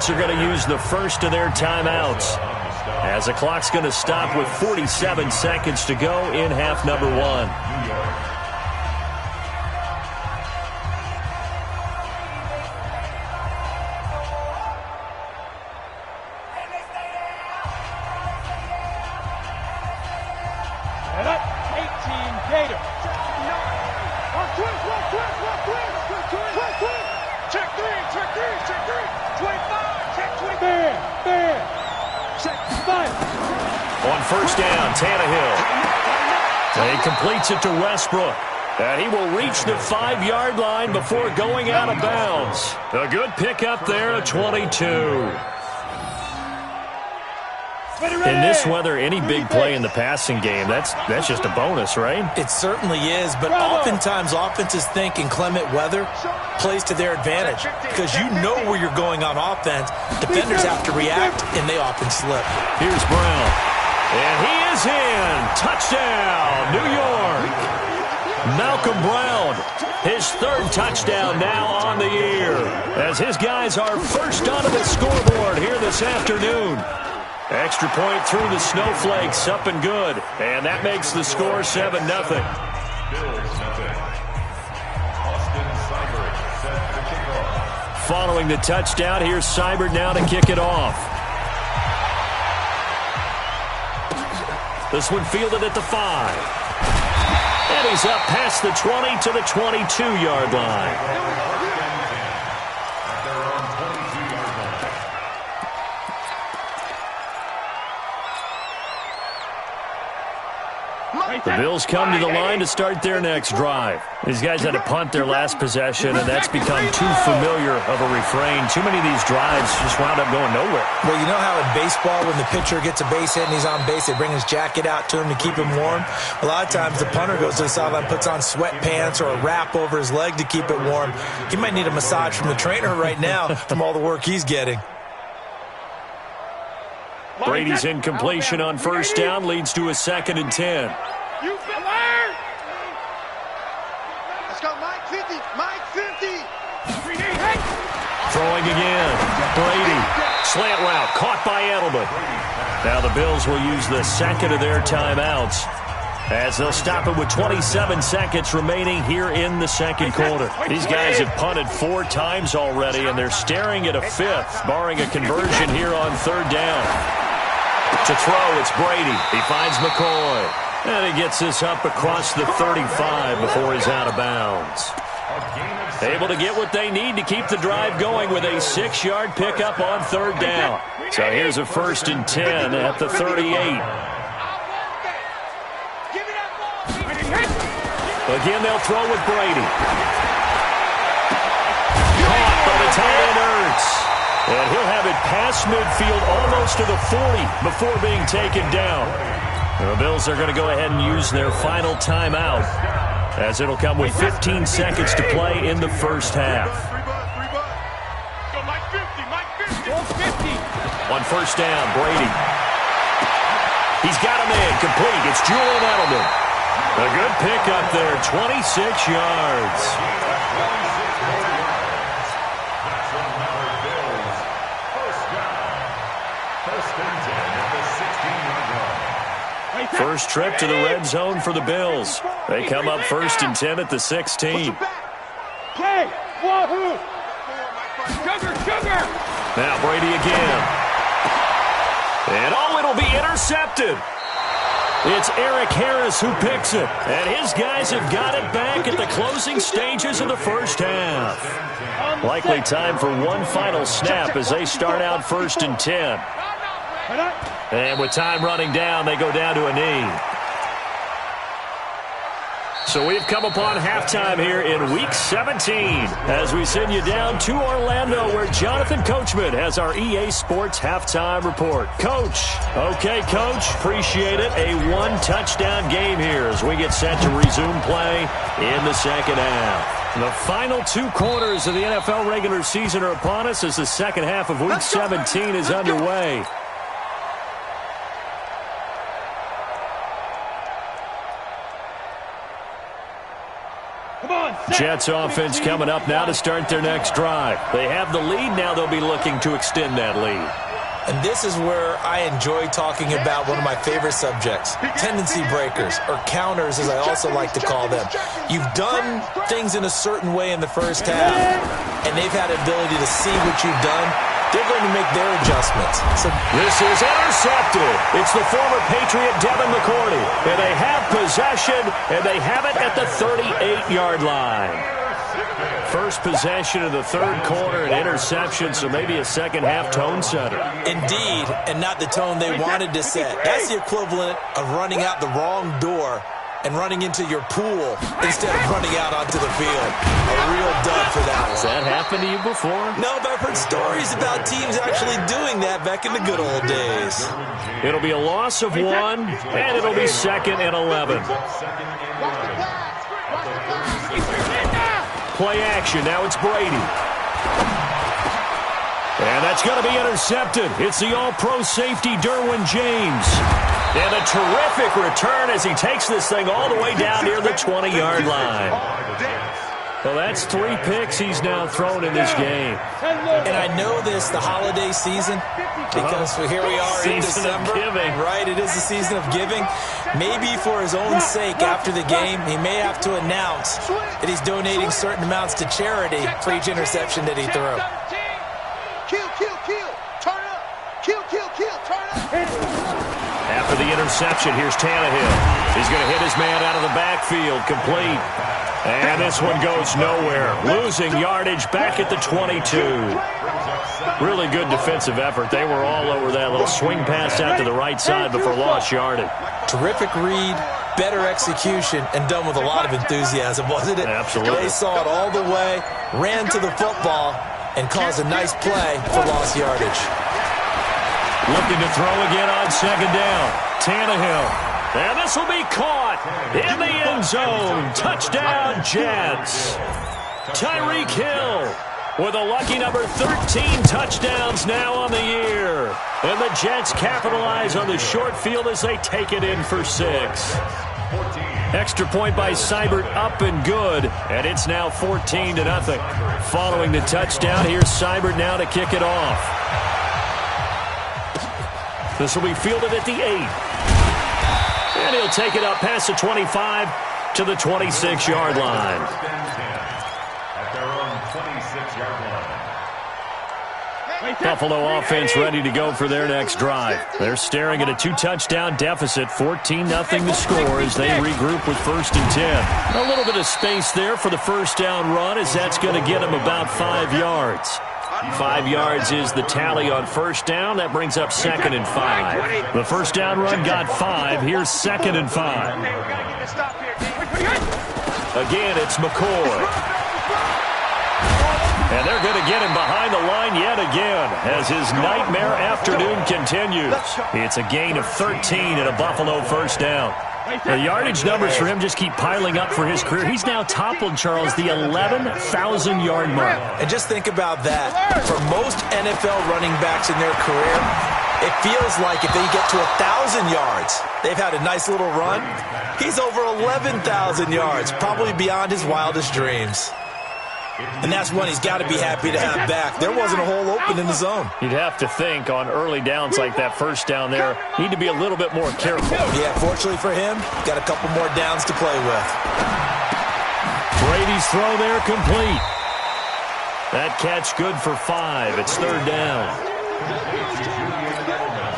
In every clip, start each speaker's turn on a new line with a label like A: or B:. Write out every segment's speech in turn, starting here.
A: Bills are going to use the first of their timeouts, as the clock's going to stop with 47 seconds to go in half number 1. On first down, Tannehill. He completes it to Westbrook. And he will reach the 5-yard line before going out of bounds. A good pickup there at 22. In this weather, any big play in the passing game, that's just a bonus, right?
B: It certainly is, but oftentimes offenses think in clement weather plays to their advantage because you know where you're going on offense. Defenders have to react, and they often slip.
A: Here's Brown. And he is in. Touchdown, New York. Malcolm Brown, his 3rd touchdown now on the year, as his guys are first onto the scoreboard here this afternoon. Extra point through the snowflakes, up and good. And that makes the score 7-0. Following the touchdown, here's Seibert now to kick it off. This one fielded at the 5. And he's up past the 20 to the 22-yard line. The Bills come to the line to start their next drive. These guys had to punt their last possession, and that's become too familiar of a refrain. Too many of these drives just wound up going nowhere.
B: Well, you know how in baseball when the pitcher gets a base hit and he's on base, they bring his jacket out to him to keep him warm? A lot of times the punter goes to the sideline, puts on sweatpants or a wrap over his leg to keep it warm. He might need a massage from the trainer right now from all the work he's getting.
A: Brady's incompletion on first down leads to a 2nd and 10.
C: You filler! Let's go, Mike 50. Mike 50.
A: Throwing again. Brady. Slant route. Caught by Edelman. Now the Bills will use the 2nd of their timeouts, as they'll stop it with 27 seconds remaining here in the 2nd quarter. These guys have punted 4 times already, and they're staring at a 5th, barring a conversion here on 3rd down. To throw, it's Brady. He finds McCoy. And he gets this up across the 35 before he's out of bounds. Able to get what they need to keep the drive going with a 6-yard pickup on 3rd down. So here's a 1st and 10 at the 38. Again, they'll throw with Brady. Caught by the tight end Ertz. And he'll have it past midfield almost to the 40 before being taken down. The Bills are going to go ahead and use their final timeout, as it'll come with 15 seconds to play in the first half. On first down, Brady. He's got him in, complete. It's Julian Edelman. A good pickup there, 26 yards. First trip to the red zone for the Bills. They come up 1st and 10 at the 16. Now Brady again. And it'll be intercepted. It's Eric Harris who picks it. And his guys have got it back at the closing stages of the first half. Likely time for one final snap as they start out 1st and 10. And with time running down, they go down to a knee. So we've come upon halftime here in Week 17 as we send you down to Orlando, where Jonathan Coachman has our EA Sports Halftime Report. Coach. Okay, Coach. Appreciate it. A one-touchdown game here as we get set to resume play in the second half. The final 2 quarters of the NFL regular season are upon us as the second half of Week 17 is underway. Jets offense coming up now to start their next drive. They have the lead. Now they'll be looking to extend that lead.
B: And this is where I enjoy talking about one of my favorite subjects, tendency breakers, or counters as I also like to call them. You've done things in a certain way in the first half, and they've had the ability to see what you've done. They're going to make their adjustments. So
A: this is intercepted. It's the former Patriot Devin McCourty. And they have possession, and they have it at the 38-yard line. First possession of the third quarter, an interception, so maybe a second-half tone setter.
B: Indeed, and not the tone they wanted to set. That's the equivalent of running out the wrong door and running into your pool instead of running out onto the field. A real dud for that one.
A: Has that happened to you before?
B: No, but I've heard stories about teams actually doing that back in the good old days.
A: It'll be a loss of 1, and it'll be 2nd and 11. Play action. Now it's Brady. And that's going to be intercepted. It's the all-pro safety Derwin James. And a terrific return as he takes this thing all the way down near the 20-yard line. Well, that's 3 picks he's now thrown in this game.
B: And I know this, the holiday season, because here we are in December.
A: Giving.
B: Right, it is the season of giving. Maybe for his own sake after the game, he may have to announce that he's donating certain amounts to charity for each interception that he threw.
C: Kill, kill, kill. Turn up. Kill, kill, kill. Turn up.
A: After the interception, here's Tannehill. He's going to hit his man out of the backfield, complete. And this one goes nowhere. Losing yardage back at the 22. Really good defensive effort. They were all over that little swing pass out to the right side before lost yardage.
B: Terrific read, better execution, and done with a lot of enthusiasm, wasn't it?
A: Absolutely.
B: They saw it all the way, ran to the football, and caused a nice play for lost yardage.
A: Looking to throw again on 2nd down. Tannehill. And this will be caught in the end zone. Touchdown, Jets. Tyreek Hill with a lucky number 13 touchdowns now on the year. And the Jets capitalize on the short field as they take it in for 6. Extra point by Seibert up and good. And it's now 14-0. Following the touchdown, here's Seibert now to kick it off. This will be fielded at the 8. And he'll take it up past the 25 to the 26-yard line.
D: At their own 26-yard line.
A: Buffalo offense ready to go for their next drive. They're staring at a 2-touchdown deficit, 14-0 the score as they regroup with 1st and 10. A little bit of space there for the first down run as that's going to get them about 5 yards. 5 yards is the tally on first down. That brings up 2nd and 5. The first down run got 5. Here's 2nd and 5. Again, it's McCoy. And they're going to get him behind the line yet again as his nightmare afternoon continues. It's a gain of 13 and a Buffalo first down. The yardage numbers for him just keep piling up for his career. He's now toppled, Charles, the 11,000-yard mark.
B: And just think about that. For most NFL running backs in their career, it feels like if they get to 1,000 yards, they've had a nice little run. He's over 11,000 yards, probably beyond his wildest dreams. And that's one he's got to be happy to have back. There wasn't a hole open in the zone.
A: You'd have to think on early downs like that first down there, need to be a little bit more careful.
B: Yeah, fortunately for him, got a couple more downs to play with.
A: Brady's throw there complete. That catch good for 5. It's 3rd down.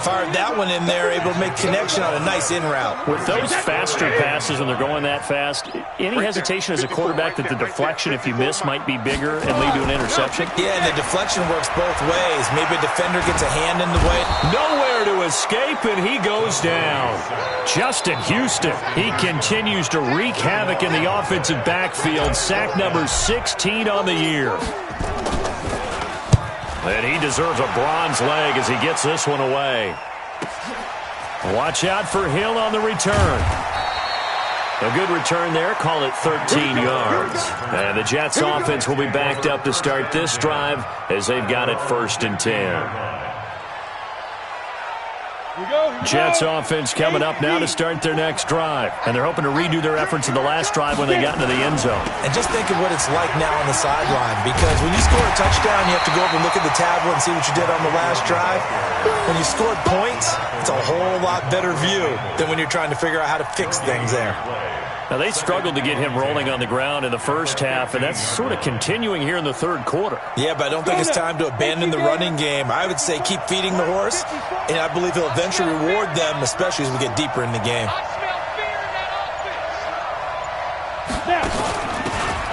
B: Fired that one in there, able to make connection on a nice in route.
A: With those faster passes when they're going that fast, any hesitation as a quarterback that the deflection, if you miss, might be bigger and lead to an interception?
B: Yeah, and the deflection works both ways. Maybe a defender gets a hand in the way.
A: Nowhere to escape, and he goes down. Justin Houston, he continues to wreak havoc in the offensive backfield. Sack number 16 on the year. And he deserves a bronze leg as he gets this one away. Watch out for Hill on the return. A good return there. Call it 13 yards. And the Jets offense will be backed up to start this drive as they've got it 1st and 10. Jets offense coming up now to start their next drive. And they're hoping to redo their efforts in the last drive when they got into the end zone.
B: And just think of what it's like now on the sideline, because when you score a touchdown, you have to go over and look at the tablet and see what you did on the last drive. When you scored points, it's a whole lot better view than when you're trying to figure out how to fix things there.
A: Now, they struggled to get him rolling on the ground in the first half, and that's sort of continuing here in the third quarter.
B: Yeah, but I don't think it's time to abandon the running game. I would say keep feeding the horse, and I believe he'll eventually reward them, especially as we get deeper in the game.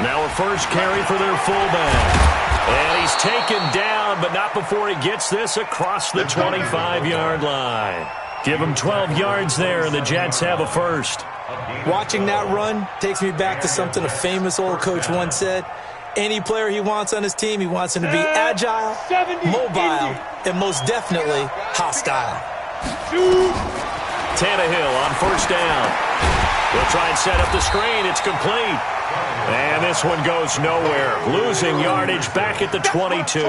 A: Now a first carry for their fullback. And he's taken down, but not before he gets this across the 25-yard line. Give him 12 yards there, and the Jets have a first.
B: Watching that run takes me back to something a famous old coach once said. Any player he wants on his team, he wants him to be agile, mobile, and most definitely hostile.
A: Tannehill on first down. He'll try and set up the screen. It's complete. And this one goes nowhere. Losing yardage back at the 22.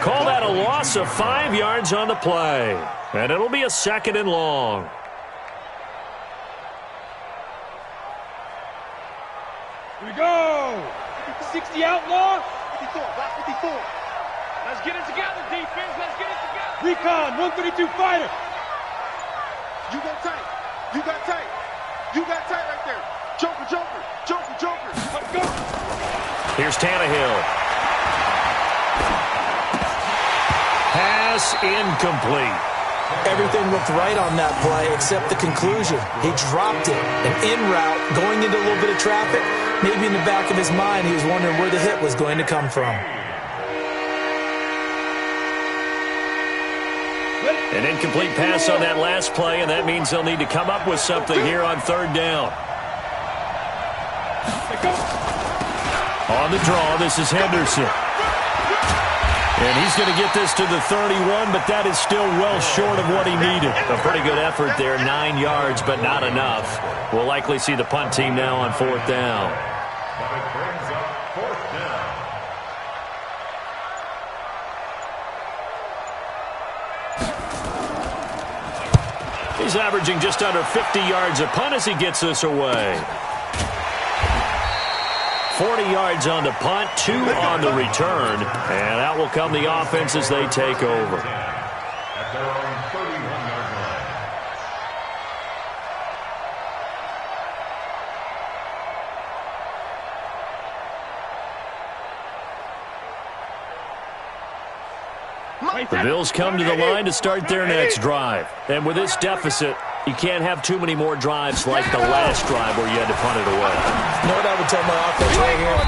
A: Call that a loss of 5 yards on the play. And it'll be a second and long.
E: Here we go. 60 outlaw.
C: 54, block 54.
E: Let's get it together, defense. Let's get it together. Recon, 132 fighter.
C: You got tight. You got tight. You got tight right there. Joker, joker, joker, joker.
E: Let's go.
A: Here's Tannehill. Pass incomplete.
B: Everything looked right on that play except the conclusion. He dropped it. And en route, going into a little bit of traffic, maybe in the back of his mind, he was wondering where the hit was going to come from.
A: An incomplete pass on that last play, and that means they'll need to come up with something here on third down. On the draw, this is Henderson. And he's going to get this to the 31, but that is still well short of what he needed. A pretty good effort there, 9 yards, but not enough. We'll likely see the punt team now on fourth down.
D: That brings up fourth down.
A: He's averaging just under 50 yards a punt as he gets this away. 40 yards on the punt, 2 on the return, and out will come the offense as they take over.
D: At their own 31-yard line.
A: The Bills come to the line to start their next drive. And with this deficit, you can't have too many more drives like the last drive where you had to punt it away.
B: You know what I would tell my offense right here?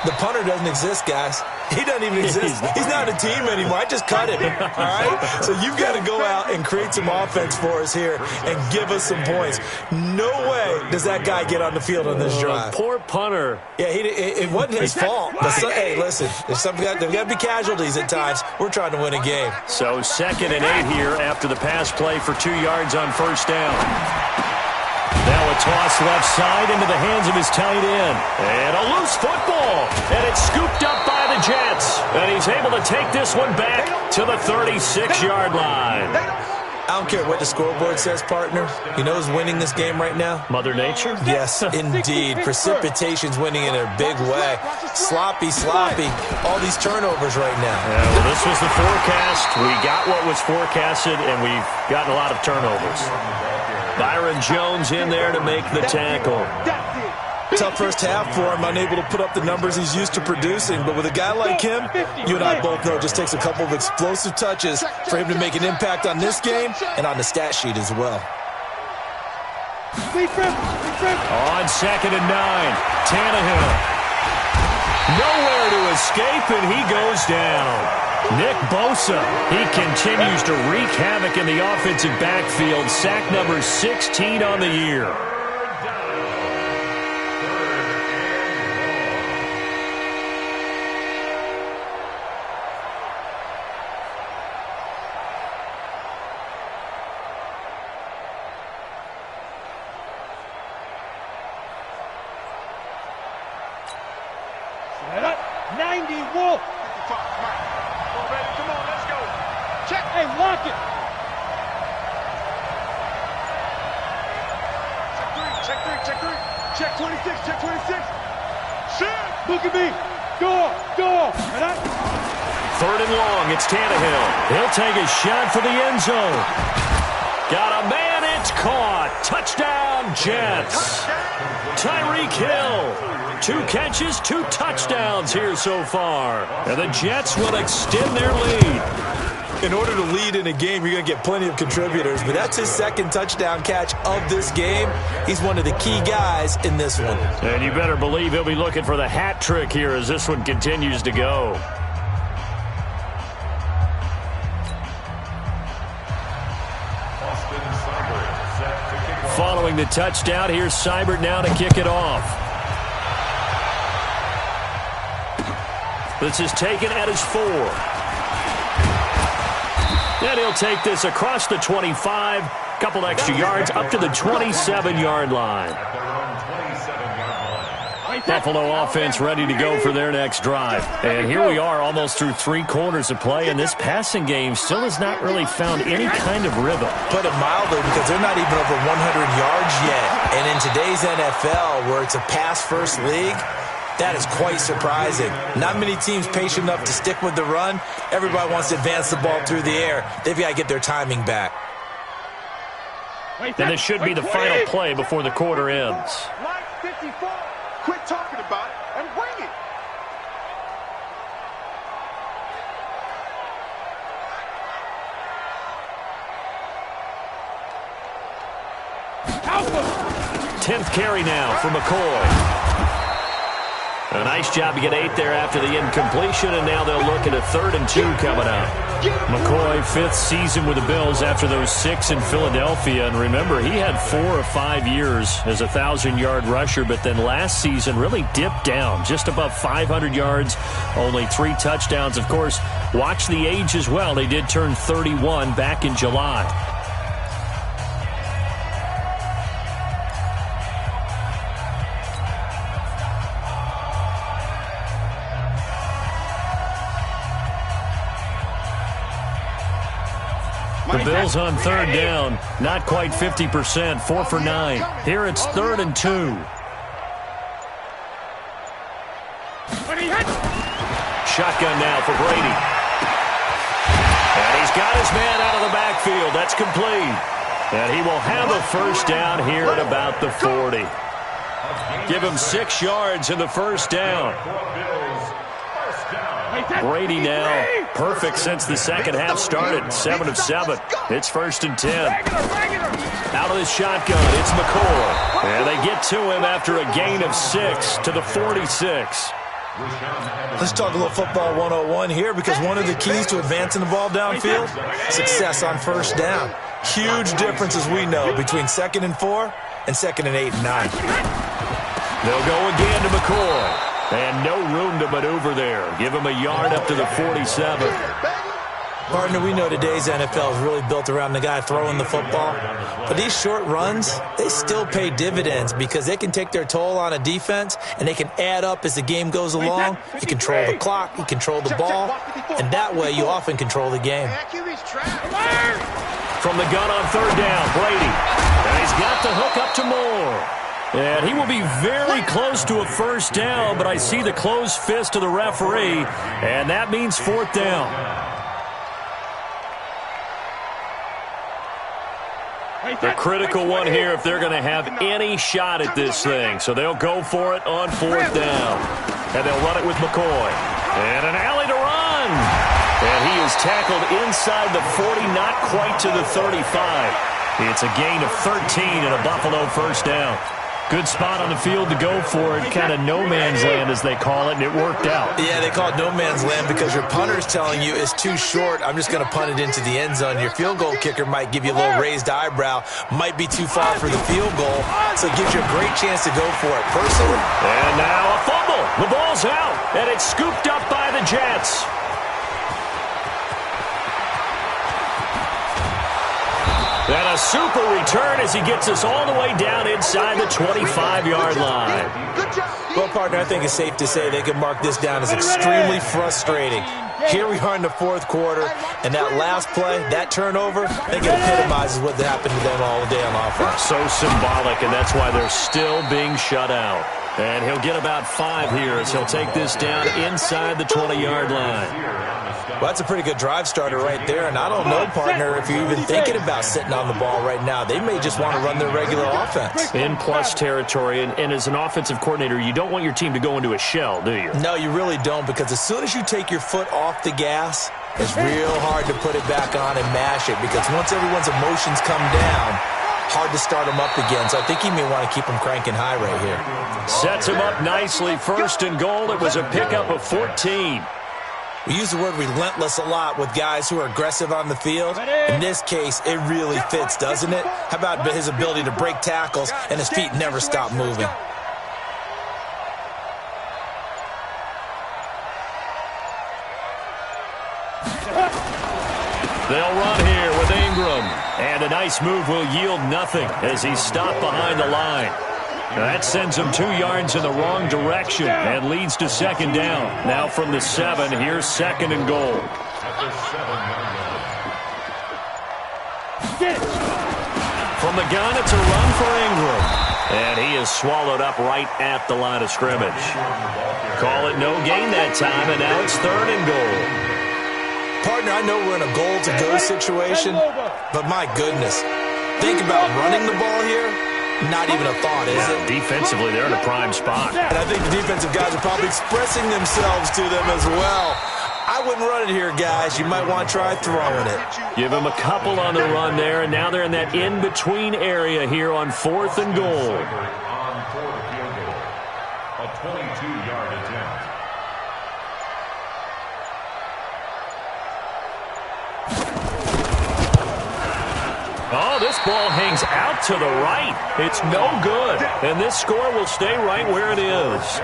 B: The punter doesn't exist, guys. He doesn't even exist. He's not a team anymore. I just cut him, all right? So you've got to go out and create some offense for us here and give us some points. No way does that guy get on the field on this drive.
A: Poor punter.
B: Yeah, it wasn't his fault. But hey, listen, there's got to be casualties at times. We're trying to win a game.
A: So 2nd and 8 here after the pass play for 2 yards on first down. Now a toss left side into the hands of his tight end. And a loose football. And it's scooped up by the Jets. And he's able to take this one back to the 36-yard line.
B: I don't care what the scoreboard says, partner. You know who's winning this game right now?
A: Mother Nature?
B: Yes, indeed. Precipitation's winning in a big way. Sloppy. All these turnovers right now.
A: Yeah, well, this was the forecast. We got what was forecasted, and we've gotten a lot of turnovers. Byron Jones in there to make the tackle.
B: Tough first half for him, unable to put up the numbers he's used to producing. But with a guy like him, you and I both know it just takes a couple of explosive touches for him to make an impact on this game and on the stat sheet as well.
A: On 2nd and 9, Tannehill. Nowhere to escape, and he goes down. Nick Bosa, he continues to wreak havoc in the offensive backfield. Sack number 16 on the year.
E: Set up. 90 Wolf.
C: 55, come on, baby, come on, let's go. Check.
E: Hey, lock it.
C: Check 3, check 3. Check 26, check 26. Shit!
E: Look at me. Go. And
A: Third and long, it's Tannehill. He'll take a shot for the end zone. Got a man, it's caught. Touchdown, Jets. Tyreek Hill. 2 catches, 2 touchdowns here so far. And the Jets will extend their lead.
B: In order to lead in a game, you're going to get plenty of contributors, but that's his second touchdown catch of this game. He's one of the key guys in this one.
A: And you better believe he'll be looking for the hat trick here as this one continues to go. Following the touchdown, here's Seibert now to kick it off. This is taken at his 4. And he'll take this across the 25. Couple extra yards up to the 27-yard line. Buffalo offense ready to go for their next drive. And here we are almost through 3 quarters of play, and this passing game still has not really found any kind of rhythm.
B: Put it mildly, because they're not even over 100 yards yet. And in today's NFL, where it's a pass-first league, that is quite surprising. Not many teams patient enough to stick with the run. Everybody wants to advance the ball through the air. They've got to get their timing back.
A: And this should be the final play before the quarter ends.
C: Line 54. Quit talking about it and bring it.
E: Alpha.
A: 10th carry now for McCoy. A nice job to get 8 there after the incompletion, and now they'll look at a 3rd and 2 coming up. McCoy, 5th season with the Bills after those 6 in Philadelphia. And remember, he had 4 or 5 years as a 1,000-yard rusher, but then last season really dipped down, just above 500 yards, only 3 touchdowns. Of course, watch the age as well. They did turn 31 back in July. The Bills on 3rd down, not quite 50%, 4 for 9. Here it's 3rd and 2. Shotgun now for Brady. And he's got his man out of the backfield. That's complete. And he will have a first down here at about the 40. Give him 6 yards in the first down. Brady now perfect since the second half started. 7 of 7. It's 1st and 10. Out of the shotgun, it's McCoy. And they get to him after a gain of 6 to the 46.
B: Let's talk a little football 101 here, because one of the keys to advancing the ball downfield, success on first down. Huge difference, as we know, between 2nd and 4 and 2nd and 8 and 9.
A: They'll go again to McCoy. And no room to maneuver there. Give him a yard up to the 47.
B: Partner, we know today's NFL is really built around the guy throwing the football. But these short runs, they still pay dividends, because they can take their toll on a defense, and they can add up as the game goes along. You control the clock, you control the ball, and that way you often control the game.
A: From the gun on 3rd down, Brady. And he's got the hook up to Moore. And he will be very close to a first down, but I see the closed fist of the referee, and that means 4th down. The critical one here if they're going to have any shot at this thing. So they'll go for it on 4th down. And they'll run it with McCoy. And an alley to run. And he is tackled inside the 40, not quite to the 35. It's a gain of 13 and a Buffalo first down. Good spot on the field to go for it, kind of no man's land as they call it, and it worked out.
B: Yeah, they call it no man's land because your punter's telling you it's too short. I'm just going to punt it into the end zone. Your field goal kicker might give you a little raised eyebrow, might be too far for the field goal, so it gives you a great chance to go for it. Personally.
A: And now a fumble. The ball's out, and it's scooped up by the Jets. And a super return as he gets us all the way down inside the 25-yard line.
B: Well, partner, I think it's safe to say they can mark this down as extremely frustrating. Here we are in the fourth quarter, and that last play, that turnover, I think it epitomizes what happened to them all day on offense.
A: So symbolic, and that's why they're still being shut out. And he'll get about 5 here as he'll take this down inside the 20-yard line.
B: Well, that's a pretty good drive starter right there, and I don't know, partner, if you're even thinking about sitting on the ball right now. They may just want to run their regular offense.
A: In plus territory, and as an offensive coordinator, you don't want your team to go into a shell, do you?
B: No, you really don't, because as soon as you take your foot off the gas, it's real hard to put it back on and mash it, because once everyone's emotions come down, hard to start them up again. So I think he may want to keep them cranking high right here.
A: Sets him up nicely. First and goal. It was a pickup of 14.
B: We use the word relentless a lot with guys who are aggressive on the field. In this case, it really fits, doesn't it? How about his ability to break tackles and his feet never stop moving?
A: They'll run here with Ingram. And a nice move will yield nothing as he's stopped behind the line. That sends him 2 yards in the wrong direction and leads to second down. Now from the 7, here's second and goal. From the gun, it's a run for Ingram. And he is swallowed up right at the line of scrimmage. Call it no gain that time, and now it's third and goal.
B: Partner, I know we're in a goal-to-go situation, but my goodness, think about running the ball here. Not even a thought, is it?
A: Defensively, they're in a prime spot.
B: And I think the defensive guys are probably expressing themselves to them as well. I wouldn't run it here, guys. You might want to try throwing it.
A: Give them a couple on the run there, and now they're in that in-between area here on fourth and goal.
D: On for the field goal. A 22-yard attempt.
A: Oh, this ball hangs out to the right. It's no good. And this score will stay right where it is.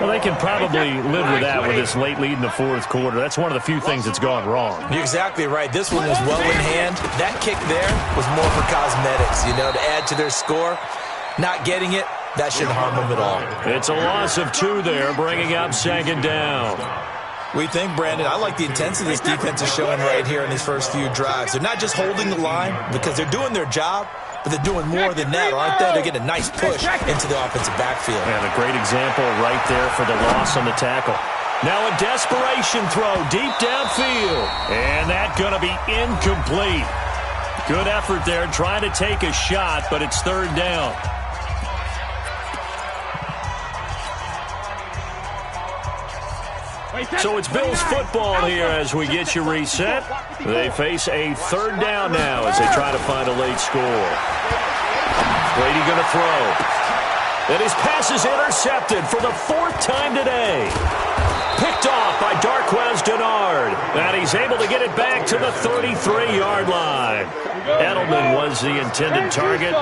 A: Well, they can probably live with that with this late lead in the fourth quarter. That's one of the few things that's gone wrong.
B: You're exactly right. This one was well in hand. That kick there was more for cosmetics, you know, to add to their score. Not getting it, that shouldn't harm them at all.
A: It's a loss of 2 there, bringing up second down.
B: We think, Brandon, I like the intensity this defense is showing right here in these first few drives. They're not just holding the line because they're doing their job, but they're doing more than that, aren't they? They're getting a nice push into the offensive backfield.
A: And a great example right there for the loss on the tackle. Now a desperation throw deep downfield. And that's going to be incomplete. Good effort there trying to take a shot, but it's third down. So it's Bills football here as we get you reset. They face a third down now as they try to find a late score. Brady going to throw. And his pass is intercepted for the 4th time today. Picked off by Darquez Denard. And he's able to get it back to the 33-yard line. Edelman was the intended target.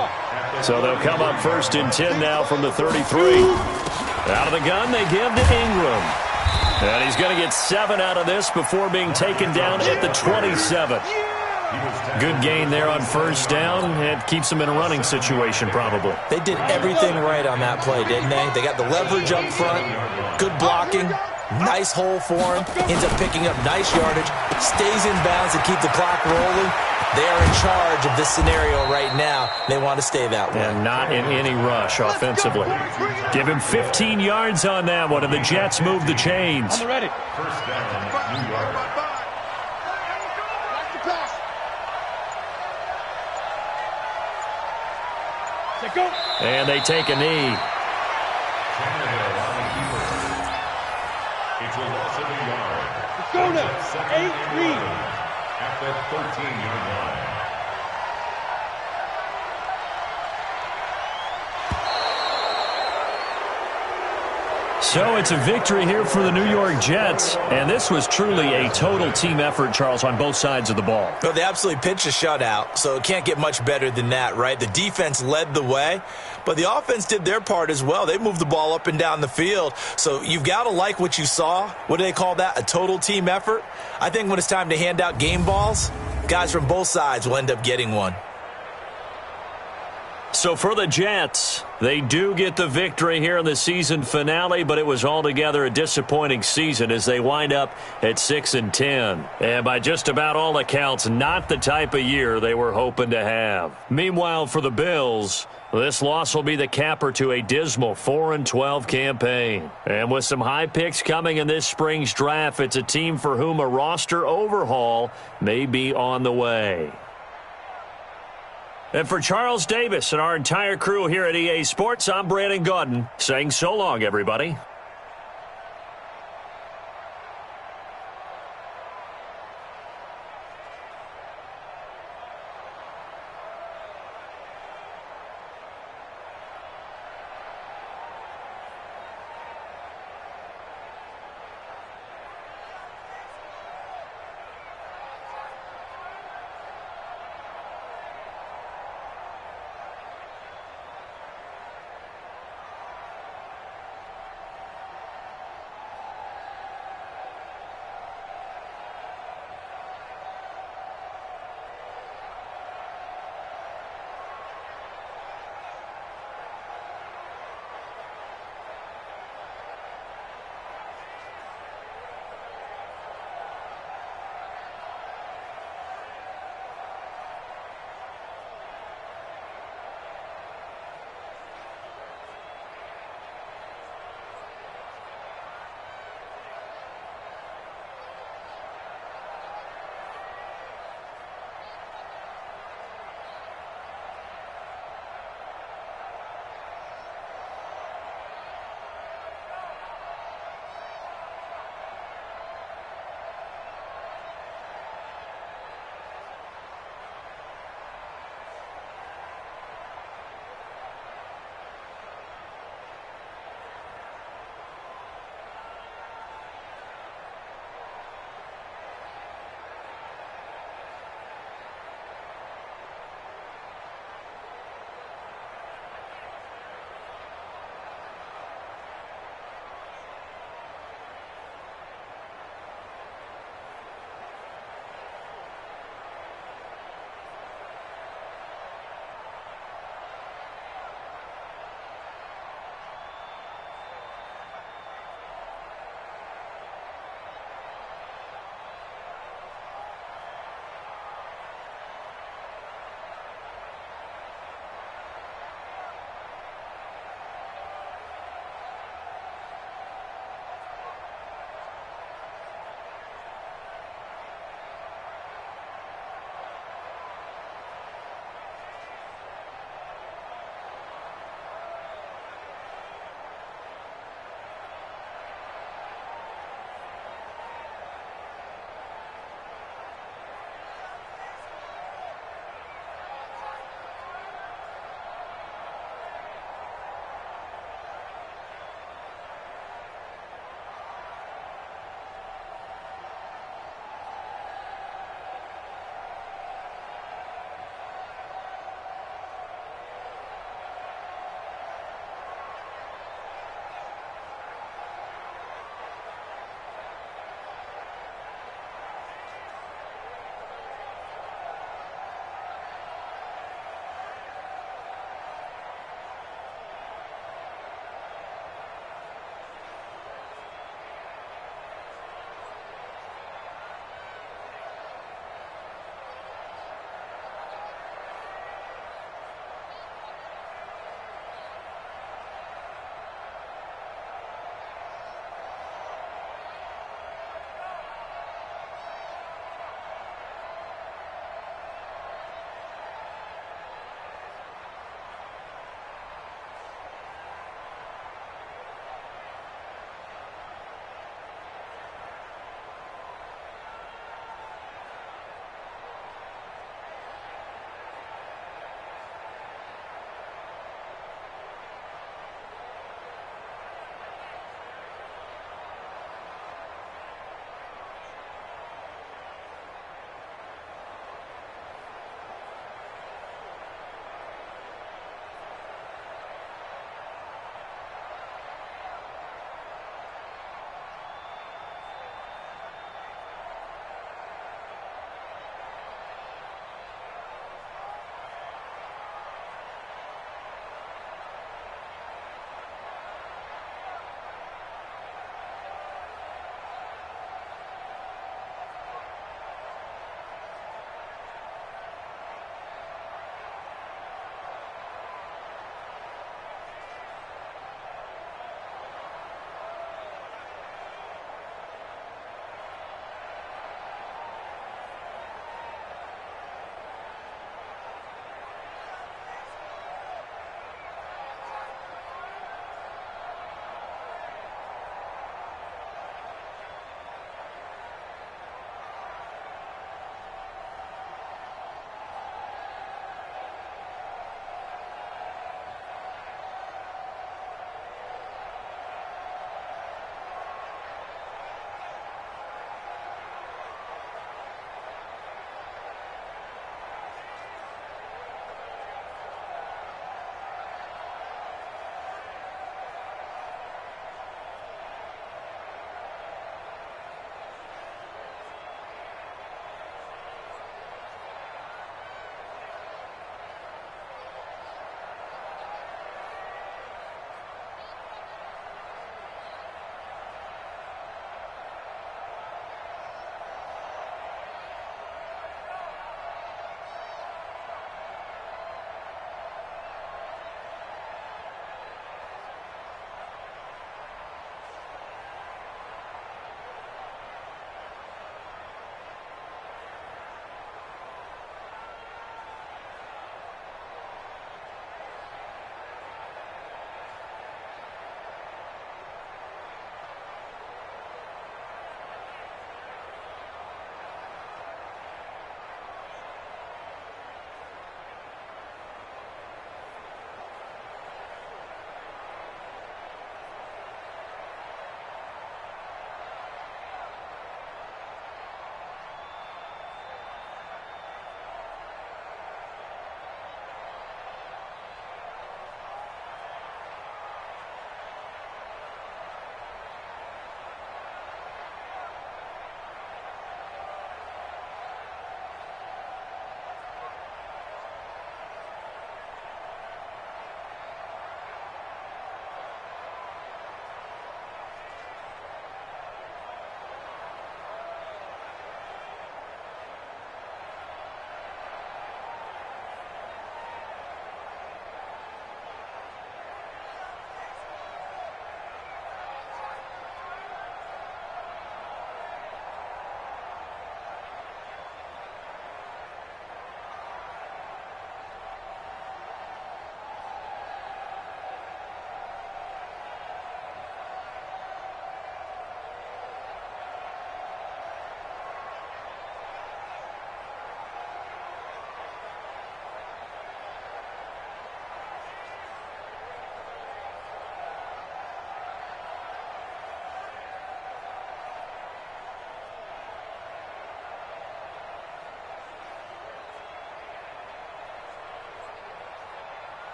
A: So they'll come up first and 10 now from the 33. Out of the gun, they give to Ingram. And he's going to get 7 out of this before being taken down at the 27. Good gain there on first down. It keeps him in a running situation probably.
B: They did everything right on that play, didn't they? They got the leverage up front, good blocking, nice hole for him, ends up picking up nice yardage, stays in bounds to keep the clock rolling. They are in charge of this scenario right now. They want to stay that way.
A: And not in any rush offensively. Give him 15 yards on that one, and the Jets move the chains.
E: I'm ready.
D: First down, New York.
E: Go.
A: And they take a knee.
D: It's a loss of a yard.
E: Let's go now. 8 lead.
D: At the 13-yard line.
A: So it's a victory here for the New York Jets. And this was truly a total team effort, Charles, on both sides of the ball.
B: Well, they absolutely pitched a shutout, so it can't get much better than that, right? The defense led the way, but the offense did their part as well. They moved the ball up and down the field. So you've got to like what you saw. What do they call that? A total team effort? I think when it's time to hand out game balls, guys from both sides will end up getting one.
A: So for the Jets, they do get the victory here in the season finale, but it was altogether a disappointing season as they wind up at 6-10. And by just about all accounts, not the type of year they were hoping to have. Meanwhile, for the Bills, this loss will be the capper to a dismal 4-12 campaign. And with some high picks coming in this spring's draft, it's a team for whom a roster overhaul may be on the way. And for Charles Davis and our entire crew here at EA Sports, I'm Brandon Gaudin saying so long, everybody.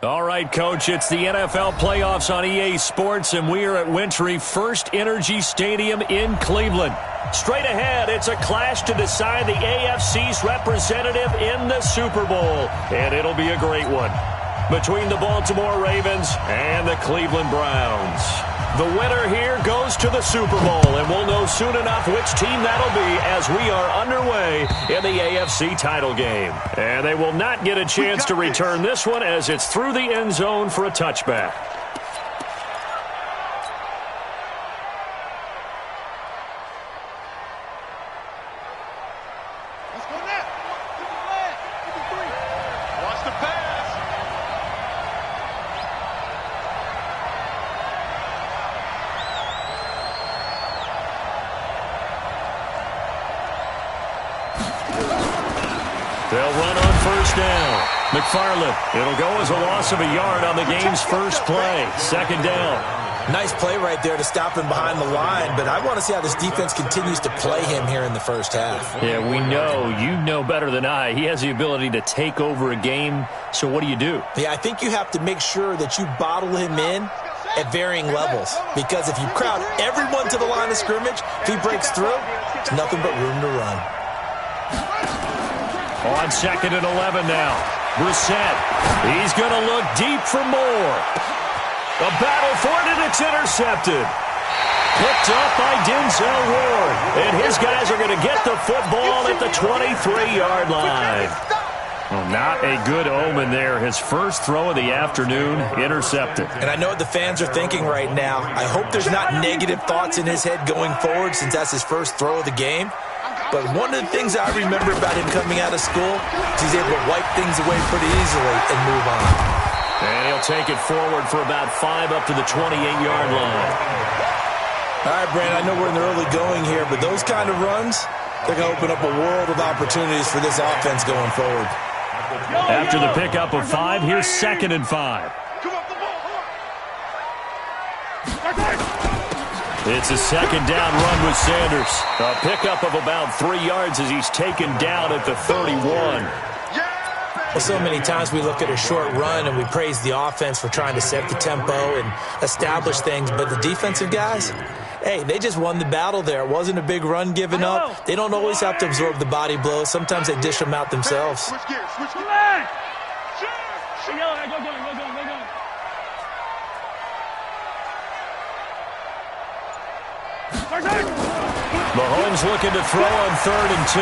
A: All right, Coach, it's the NFL playoffs on EA Sports, and we are at Wintry First Energy Stadium in Cleveland. Straight ahead, it's a clash to decide the AFC's representative in the Super Bowl, and it'll be a great one between the Baltimore Ravens and the Cleveland Browns. The winner here goes to the Super Bowl, and we'll know soon enough which team that'll be as we are underway in the AFC title game. And they will not get a chance to return this one as it's through the end zone for a touchback.
C: Watch the pass.
A: They'll run on first down. McFarland, it'll go as a loss of a yard on the game's first play. Second down.
B: Nice play right there to stop him behind the line, but I want to see how this defense continues to play him here in the first half.
A: Yeah, we know. You know better than I. He has the ability to take over a game, so what do you do?
B: Yeah, I think you have to make sure that you bottle him in at varying levels, because if you crowd everyone to the line of scrimmage, if he breaks through, it's nothing but room to run.
A: On second and 11 now. Brissett. He's going to look deep for more. A battle for it, and it's intercepted. Picked up by Denzel Ward. And his guys are going to get the football at the 23-yard line. Well, not a good omen there. His first throw of the afternoon, intercepted.
B: And I know what the fans are thinking right now. I hope there's not negative thoughts in his head going forward since that's his first throw of the game. But one of the things I remember about him coming out of school is he's able to wipe things away pretty easily and move on.
A: And he'll take it forward for about 5 up to the 28-yard line.
B: All right, Brandon, I know we're in the early going here, but those kind of runs, they're going to open up a world of opportunities for this offense going forward.
A: After the pickup of 5, here's second and 5. It's a second down run with Sanders. A pickup of about 3 yards as he's taken down at the 31.
B: Well, so many times we look at a short run and we praise the offense for trying to set the tempo and establish things, but the defensive guys, hey, they just won the battle there. It wasn't a big run given up. They don't always have to absorb the body blows. Sometimes they dish them out themselves.
C: Switch gears, switch gears.
A: Mahomes looking to throw on 3rd and 2.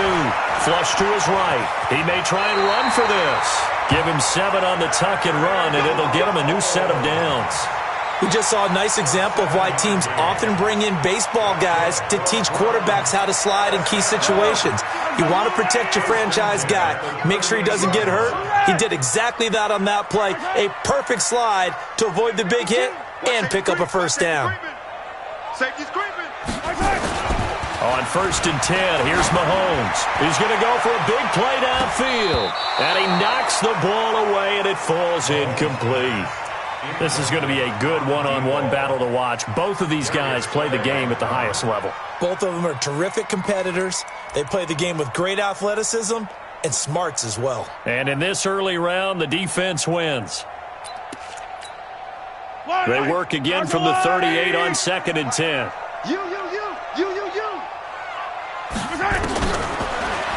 A: Flush to his right. He may try and run for this. Give him 7 on the tuck and run, and it'll get him a new set of downs.
B: We just saw a nice example of why teams often bring in baseball guys to teach quarterbacks how to slide in key situations. You want to protect your franchise guy. Make sure he doesn't get hurt. He did exactly that on that play. A perfect slide to avoid the big hit and pick up a first down.
C: Safety's creeping.
A: On 1st and 10, here's Mahomes. He's going to go for a big play downfield. And he knocks the ball away, and it falls incomplete. This is going to be a good one-on-one battle to watch. Both of these guys play the game at the highest level.
B: Both of them are terrific competitors. They play the game with great athleticism and smarts as well.
A: And in this early round, the defense wins. They work again from the 38 on 2nd and 10.
C: You.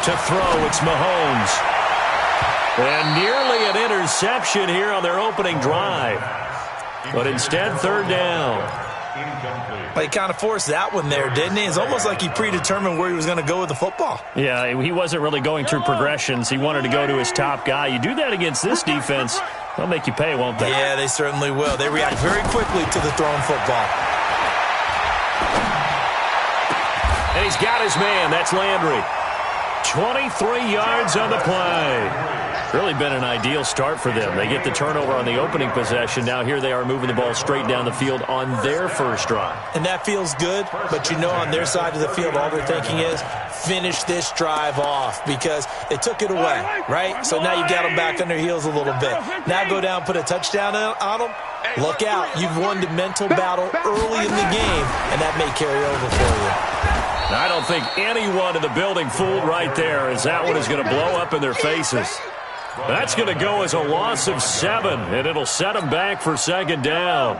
A: To throw, it's Mahomes. And nearly an interception here on their opening drive. But instead, 3rd down.
B: He kind of forced that one there, didn't he? It's almost like he predetermined where he was going to go with the football.
A: Yeah, he wasn't really going through progressions. He wanted to go to his top guy. You do that against this defense, they'll make you pay, won't they?
B: Yeah, they certainly will. They react very quickly to the thrown football.
A: And he's got his man. That's Landry. 23 yards on the play. Really been an ideal start for them. They get the turnover on the opening possession. Now here they are moving the ball straight down the field on their first drive.
B: And that feels good, but you know on their side of the field all they're thinking is finish this drive off because they took it away, right? So now you got them back on their heels a little bit. Now go down, put a touchdown on them. Look out. You've won the mental battle early in the game, and that may carry over for you.
A: I don't think anyone in the building fooled right there as that one is going to blow up in their faces. That's going to go as a loss of 7, and it'll set them back for second down.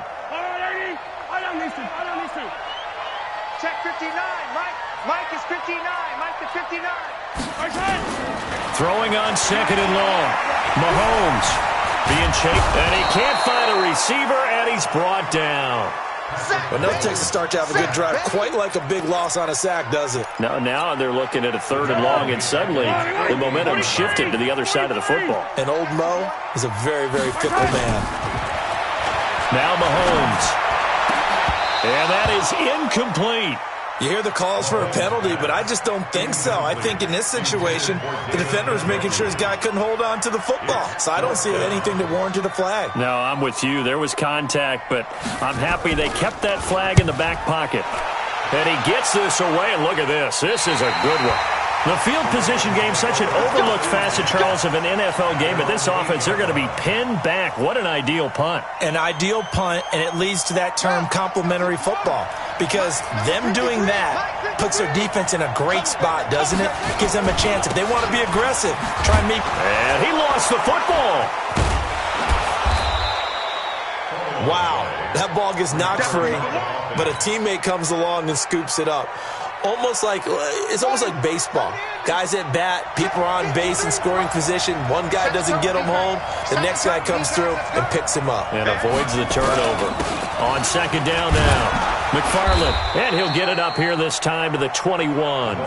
E: Check 59, Mike. Mike is 59. Mike to 59.
A: Throwing on second and long. Mahomes being chased, and he can't find a receiver, and he's brought down.
B: Well, no takes a start to have a good drive. Quite like a big loss on a sack, does it?
A: Now they're looking at a 3rd and long, and suddenly the momentum shifted to the other side of the football.
B: And old Mo is a very, very fickle man.
A: Now Mahomes. And that is incomplete.
B: You hear the calls for a penalty, but I just don't think so. I think in this situation, the defender was making sure his guy couldn't hold on to the football. So I don't see anything that warranted a flag.
A: No, I'm with you. There was contact, but I'm happy they kept that flag in the back pocket. And he gets this away, and look at this. This is a good one. The field position game, such an overlooked facet, Charles, of an NFL game, but this offense, they're going to be pinned back. What an ideal punt.
B: An ideal punt, and it leads to that term complementary football. Because them doing that puts their defense in a great spot, doesn't it? Gives them a chance. If they want to be aggressive, try and make...
A: And he lost the football.
B: Wow, that ball gets knocked free, but a teammate comes along and scoops it up. It's almost like baseball. Guys at bat, people are on base in scoring position. One guy doesn't get him home. The next guy comes through and picks him up.
A: And avoids the turnover. On second down now. McFarland, and he'll get it up here this time to the 21.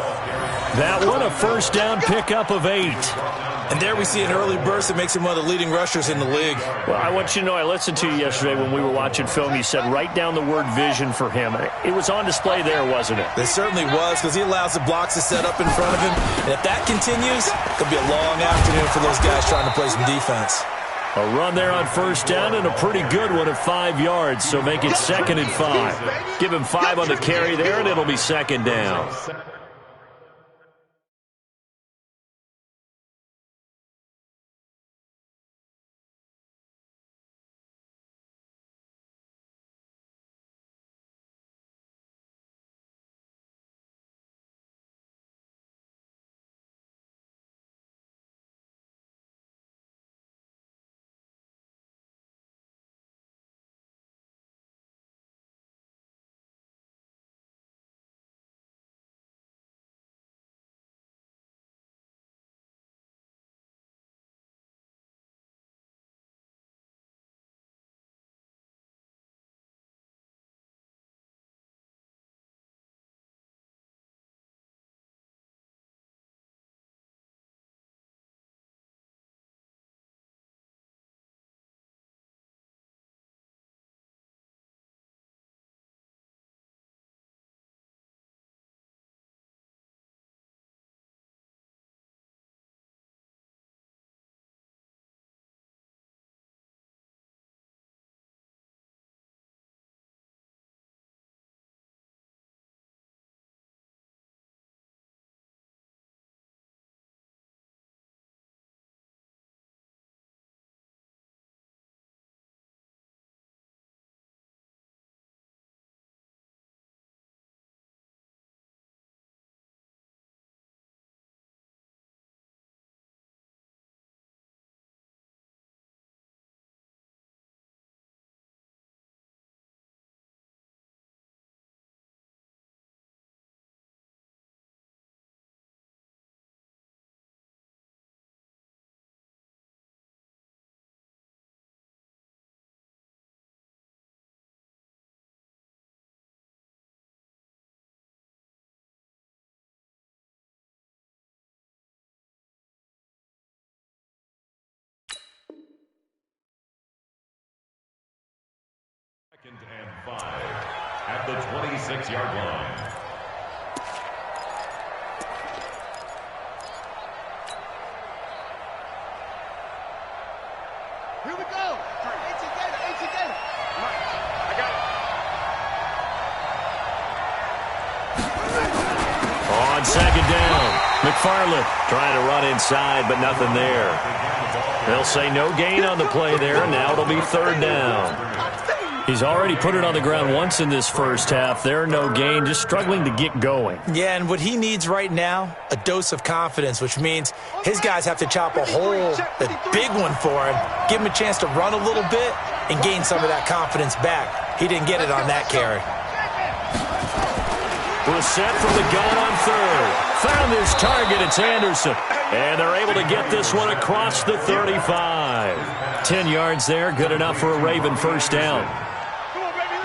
A: That one a first down pickup of 8.
B: And there we see an early burst that makes him one of the leading rushers in the league.
A: Well, I want you to know, I listened to you yesterday when we were watching film. You said write down the word vision for him. It was on display there, wasn't it?
B: It certainly was, because he allows the blocks to set up in front of him. And if that continues, it'll be a long afternoon for those guys trying to play some defense.
A: A run there on first down and a pretty good one at 5 yards, so make it 2nd and 5. Give him 5 on the carry there, and it'll be second down.
D: Second and 5 at the 26-yard line.
C: Here we go. AT-Gator. Mike, I got
A: On second down, McFarland trying to run inside, but nothing there. They'll say no gain on the play there, and now it'll be 3rd down. He's already put it on the ground once in this first half. They're no gain, just struggling to get going.
B: Yeah, and what he needs right now, a dose of confidence, which means his guys have to chop a big one for him, give him a chance to run a little bit and gain some of that confidence back. He didn't get it on that carry.
A: Brissett from the gun on third. Found his target. It's Anderson. And they're able to get this one across the 35. 10 yards there. Good enough for a Raven first down.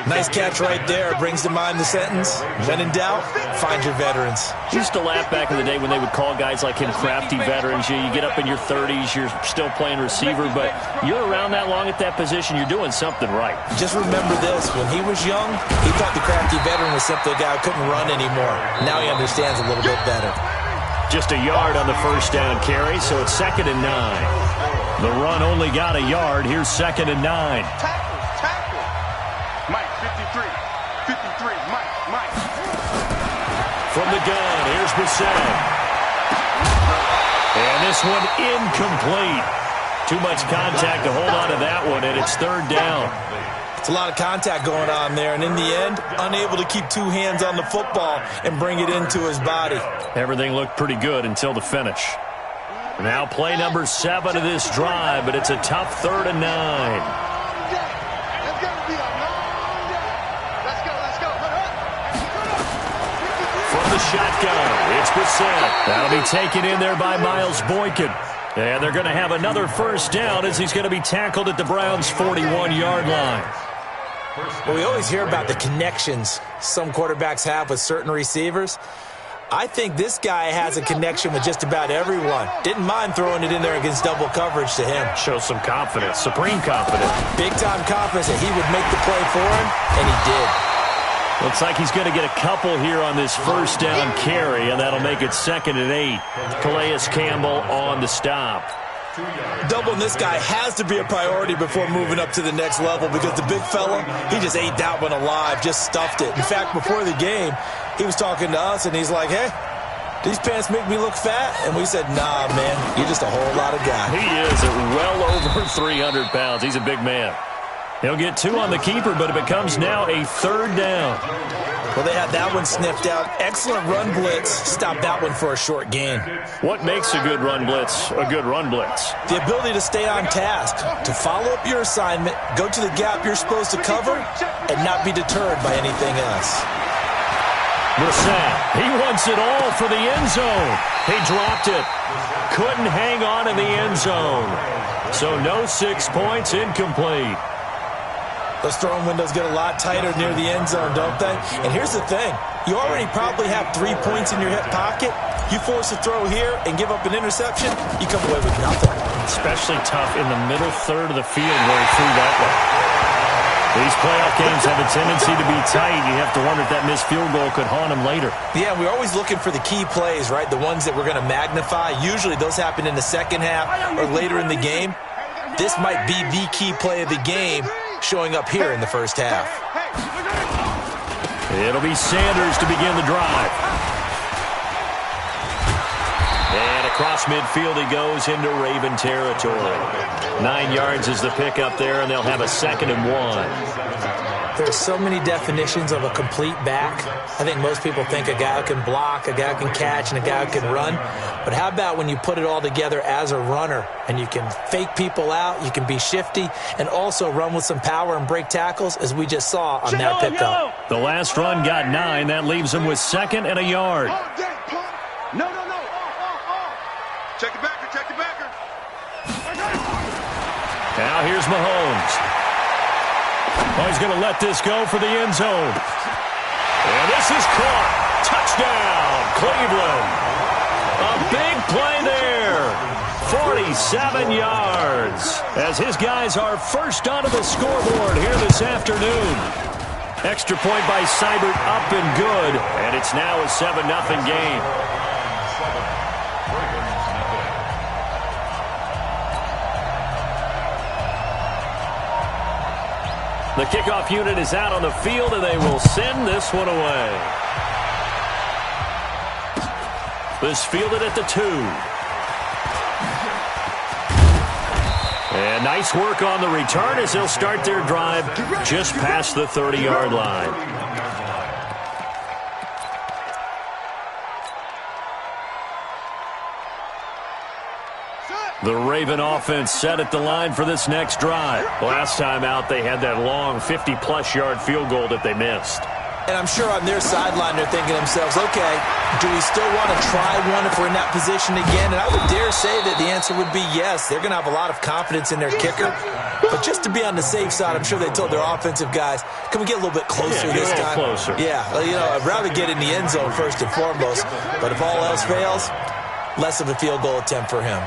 B: Nice catch right there. Brings to mind the sentence, when in doubt, find your veterans.
A: Used to laugh back in the day when they would call guys like him crafty veterans. You get up in your 30s, you're still playing receiver, but you're around that long at that position, you're doing something right.
B: Just remember this. When he was young, he thought the crafty veteran was simply a guy who couldn't run anymore. Now he understands a little bit better.
A: Just a yard on the first down carry, so it's 2nd and 9. The run only got a yard. Here's 2nd and 9.
C: Mike, 53, Mike.
A: From the gun, here's Brissett. And this one incomplete. Too much contact to hold on to that one, and it's 3rd down.
B: It's a lot of contact going on there, and in the end, unable to keep two hands on the football and bring it into his body.
A: Everything looked pretty good until the finish. Now play number 7 of this drive, but it's a tough 3rd and 9. Shotgun. It's Brissett. That'll be taken in there by Miles Boykin. And they're going to have another first down as he's going to be tackled at the Browns' 41-yard line.
B: Well, we always hear about the connections some quarterbacks have with certain receivers. I think this guy has a connection with just about everyone. Didn't mind throwing it in there against double coverage to him.
A: Shows some confidence, supreme confidence.
B: Big-time confidence that he would make the play for him, and he did.
A: Looks like he's going to get a couple here on this first down carry, and that'll make it 2nd and 8. Calais Campbell on the stop.
B: Doubling this guy has to be a priority before moving up to the next level because the big fella, he just ate that one alive, just stuffed it. In fact, before the game, he was talking to us, and he's like, hey, these pants make me look fat? And we said, nah, man, you're just a whole lot of guy.
A: He is at well over 300 pounds. He's a big man. He'll get 2 on the keeper, but it becomes now a 3rd down.
B: Well, they had that one sniffed out. Excellent run blitz. Stop that one for a short gain.
A: What makes a good run blitz a good run blitz?
B: The ability to stay on task, to follow up your assignment, go to the gap you're supposed to cover, and not be deterred by anything else.
A: Brissett, he wants it all for the end zone. He dropped it. Couldn't hang on in the end zone. So no 6 points, incomplete.
B: Those throwing windows get a lot tighter near the end zone, don't they? And here's the thing. You already probably have 3 points in your hip pocket. You force a throw here and give up an interception, you come away with nothing.
A: Especially tough in the middle third of the field where he threw that one. These playoff games have a tendency to be tight. You have to wonder if that missed field goal could haunt him later.
B: Yeah, we're always looking for the key plays, right? The ones that we're going to magnify. Usually those happen in the second half or later in the game. This might be the key play of the game, showing up here in the first half.
A: It'll be Sanders to begin the drive. And across midfield he goes into Raven territory. 9 yards is the pickup there, and they'll have a 2nd and 1.
B: There's so many definitions of a complete back. I think most people think a guy who can block, a guy who can catch, and a guy who can run. But how about when you put it all together as a runner and you can fake people out, you can be shifty, and also run with some power and break tackles, as we just saw on that pickup.
A: The last run got 9. That leaves him with 2nd and a yard.
C: No. Check the backer.
A: Now here's Mahomes. Oh, he's going to let this go for the end zone. And this is caught. Touchdown, Cleveland. A big play there. 47 yards. As his guys are first onto the scoreboard here this afternoon. Extra point by Seibert up and good. And it's now a 7-0 game. The kickoff unit is out on the field, and they will send this one away. This fielded at the 2. And nice work on the return as they'll start their drive just past the 30-yard line. The Raven offense set at the line for this next drive. Last time out, they had that long 50-plus yard field goal that they missed.
B: And I'm sure on their sideline they're thinking to themselves, okay, do we still want to try one if we're in that position again? And I would dare say that the answer would be yes. They're going to have a lot of confidence in their kicker. But just to be on the safe side, I'm sure they told their offensive guys, can we get a little bit closer this time?
A: Closer.
B: Yeah, you know, I'd rather get in the end zone first and foremost. But if all else fails, less of a field goal attempt for him.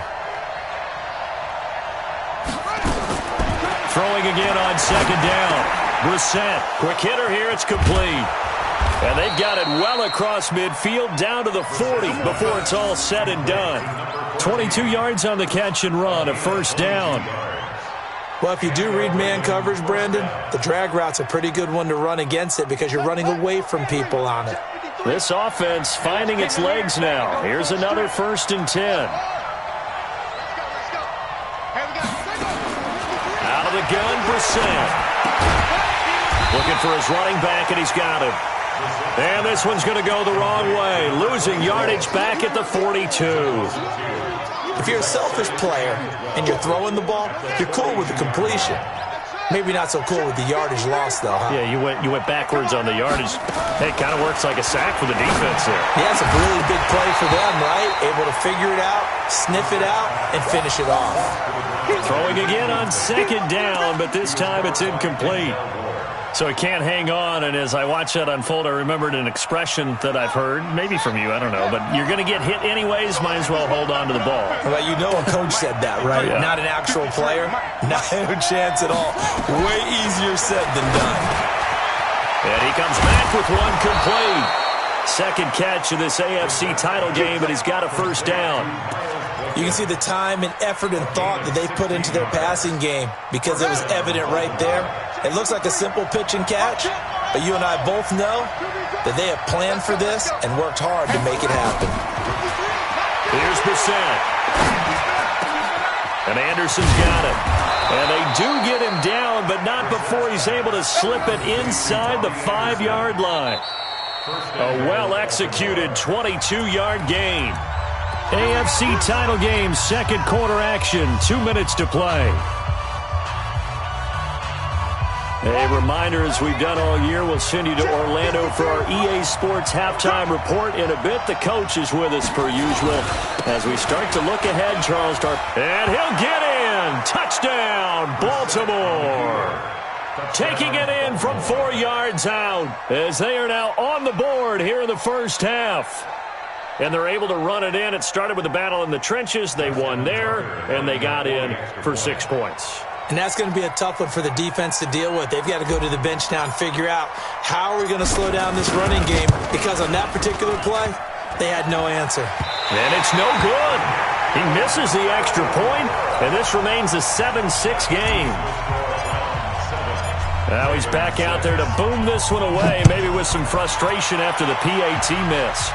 A: Throwing again on second down. Brissett, quick hitter here, it's complete. And they've got it well across midfield, down to the 40 before it's all said and done. 22 yards on the catch and run, a first down.
B: Well, if you do read man coverage, Brandon, the drag route's a pretty good one to run against it because you're running away from people on it.
A: This offense finding its legs now. Here's another 1st and 10. Out of the gun, Brissett. Looking for his running back, and he's got him. And this one's going to go the wrong way, losing yardage back at the 42.
B: If you're a selfish player and you're throwing the ball, you're cool with the completion. Maybe not so cool with the yardage loss, though, huh?
A: Yeah, you went backwards on the yardage. Hey, it kind of works like a sack for the defense there.
B: Yeah, it's a really big play for them, right? Able to figure it out, sniff it out, and finish it off.
A: Throwing again on second down, but this time it's incomplete. So he can't hang on, and as I watch that unfold, I remembered an expression that I've heard, maybe from you, I don't know, but you're going to get hit anyways, might as well hold on to the ball.
B: Well, you know a coach said that, right?
A: Yeah.
B: Not an actual player. Not a chance at all. Way easier said than done.
A: And he comes back with one complete. Second catch of this AFC title game, but he's got a first down.
B: You can see the time and effort and thought that they put into their passing game because it was evident right there. It looks like a simple pitch and catch, but you and I both know that they have planned for this and worked hard to make it happen.
A: Here's Brissett. And Anderson's got it. And they do get him down, but not before he's able to slip it inside the 5-yard line. A well-executed 22-yard gain. AFC title game, second quarter action, 2 minutes to play. A reminder, as we've done all year, we'll send you to Orlando for our EA Sports halftime report in a bit. The coach is with us per usual as we start to look ahead. Charles Darp, and he'll get in. Touchdown, Baltimore. Taking it in from 4 yards out as they are now on the board here in the first half. And they're able to run it in. It started with a battle in the trenches. They won there, and they got in for 6 points.
B: And that's going to be a tough one for the defense to deal with. They've got to go to the bench now and figure out how are we going to slow down this running game, because on that particular play, they had no answer.
A: And it's no good. He misses the extra point, and this remains a 7-6 game. Now he's back out there to boom this one away, maybe with some frustration after the PAT miss.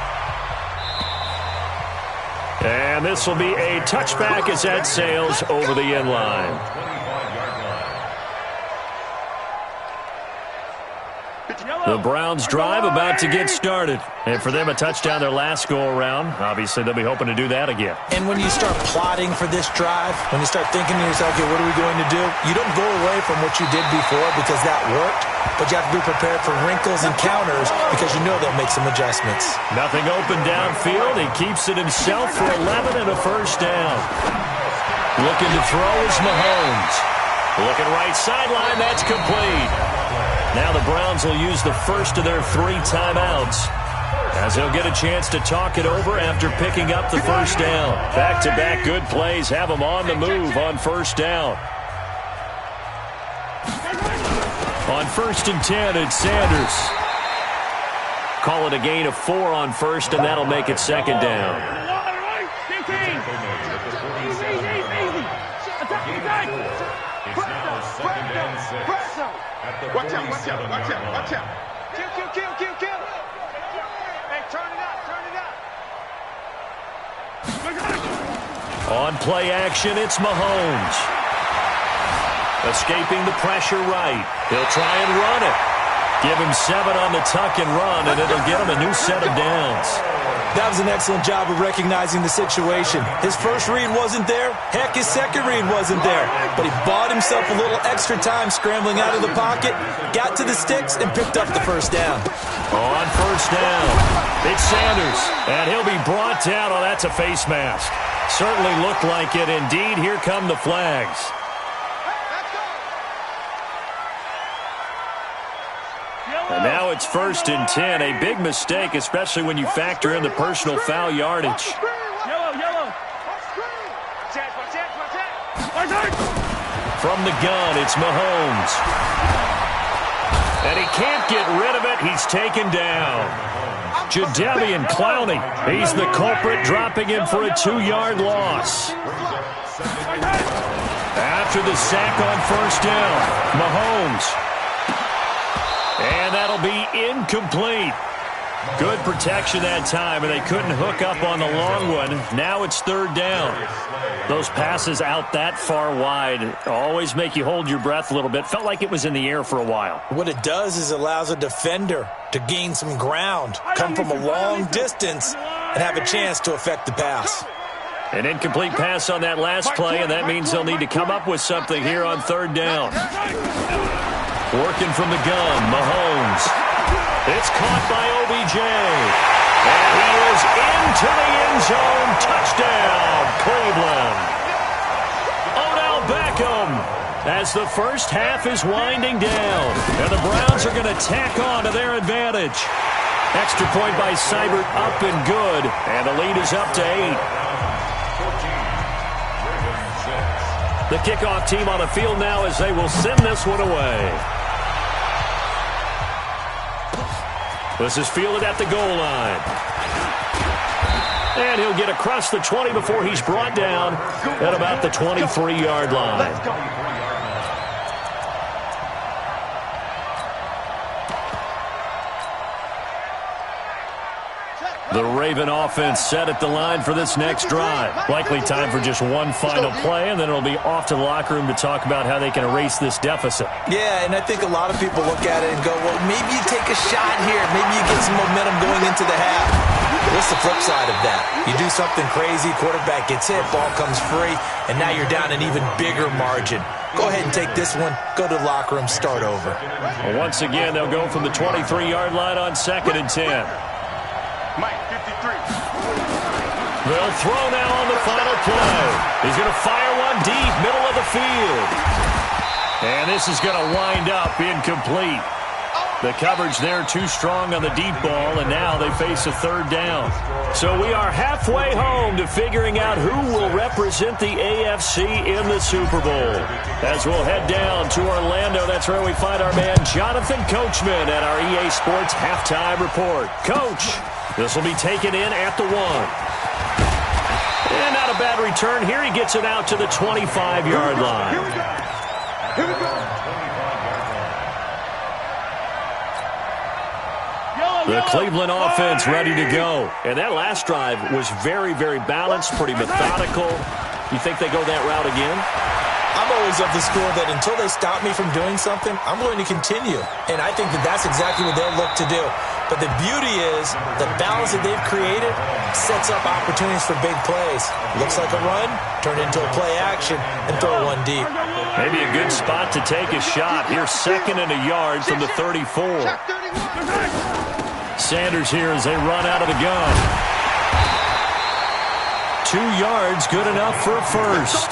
A: And this will be a touchback as that sails over the end line. The Browns drive about to get started. And for them, a touchdown their last go-around. Obviously, they'll be hoping to do that again.
B: And when you start plotting for this drive, when you start thinking to yourself, okay, what are we going to do? You don't go away from what you did before because that worked, but you have to be prepared for wrinkles and counters because you know they'll make some adjustments.
A: Nothing open downfield. He keeps it himself for 11 and a first down. Looking to throw is Mahomes. Looking right sideline, that's complete. Now the Browns will use the first of their 3 timeouts as they'll get a chance to talk it over after picking up the first down. Back-to-back good plays have them on the move on first down. On 1st and 10, it's Sanders. Call it a gain of 4 on first, and that'll make it second down.
C: Watch out, watch out, watch out, watch out.
E: Kill. Hey, turn it up.
A: On play action, it's Mahomes. Escaping the pressure right. He'll try and run it. Give him 7 on the tuck and run, and it'll get him a new set of downs.
B: That was an excellent job of recognizing the situation. His first read wasn't there. Heck, his second read wasn't there. But he bought himself a little extra time scrambling out of the pocket, got to the sticks, and picked up the first down.
A: On first down, it's Sanders, and he'll be brought down. Oh, that's a face mask. Certainly looked like it. Indeed, here come the flags. And now it's 1st and 10. A big mistake, especially when you factor in the personal foul yardage.
E: Yellow.
A: From the gun, it's Mahomes. And he can't get rid of it. He's taken down. Jadeveon Clowney. He's the culprit, dropping him for a 2-yard loss. After the sack on first down, Mahomes. And that'll be incomplete. Good protection that time, and they couldn't hook up on the long one. Now it's 3rd down. Those passes out that far wide always make you hold your breath a little bit. Felt like it was in the air for a while.
B: What it does is it allows a defender to gain some ground, come from a long distance, and have a chance to affect the pass.
A: An incomplete pass on that last play, and that means they'll need to come up with something here on 3rd down. Working from the gun, Mahomes. It's caught by OBJ. And he is into the end zone. Touchdown, Cleveland. Odell Beckham as the first half is winding down. And the Browns are going to tack on to their advantage. Extra point by Seibert, up and good. And the lead is up to 8. The kickoff team on the field now as they will send this one away. This is fielded at the goal line. And he'll get across the 20 before he's brought down at about the 23-yard line. The Raven offense set at the line for this next drive. Likely time for just one final play, and then it'll be off to the locker room to talk about how they can erase this deficit.
B: Yeah, and I think a lot of people look at it and go, well, maybe you take a shot here. Maybe you get some momentum going into the half. What's the flip side of that? You do something crazy, quarterback gets hit, ball comes free, and now you're down an even bigger margin. Go ahead and take this one, go to the locker room, start over.
A: Well, once again, they'll go from the 23-yard line on 2nd and 10.
C: Mike, 53.
A: They'll throw now on the final play. He's going to fire one deep, middle of the field. And this is going to wind up incomplete. The coverage there too strong on the deep ball, and now they face a 3rd down. So we are halfway home to figuring out who will represent the AFC in the Super Bowl. As we'll head down to Orlando, that's where we find our man Jonathan Coachman at our EA Sports Halftime Report. Coach, this will be taken in at the 1. And not a bad return. Here he gets it out to the 25-yard line.
C: Here we go.
A: The Cleveland offense ready to go. And that last drive was very, very balanced, pretty methodical. You think they go that route again?
B: I'm always of the school that until they stop me from doing something, I'm going to continue. And I think that that's exactly what they'll look to do. But the beauty is the balance that they've created sets up opportunities for big plays. Looks like a run, turn into a play action, and throw one deep.
A: Maybe a good spot to take a shot. Here's 2nd and a yard from the 34. Sanders here as they run out of the gun. 2 yards, good enough for a first.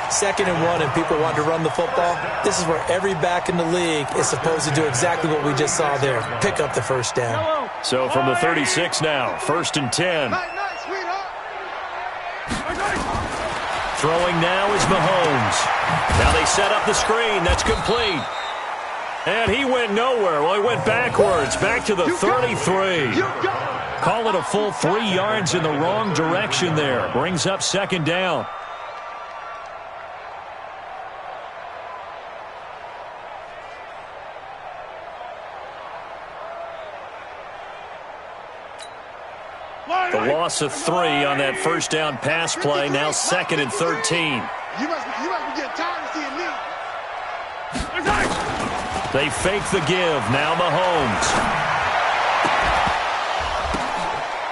B: 2nd and 1, and people want to run the football. This is where every back in the league is supposed to do exactly what we just saw there. Pick up the first down.
A: So from the 36 now, 1st and 10. Throwing now is Mahomes. Now they set up the screen. That's complete. And he went nowhere. Well, he went backwards, back to the 33. Call it a full 3 yards in the wrong direction there. Brings up 2nd down. The loss of 3 on that first down pass play. Now 2nd and 13.
C: You must be getting tired of seeing me.
A: They fake the give. Now Mahomes.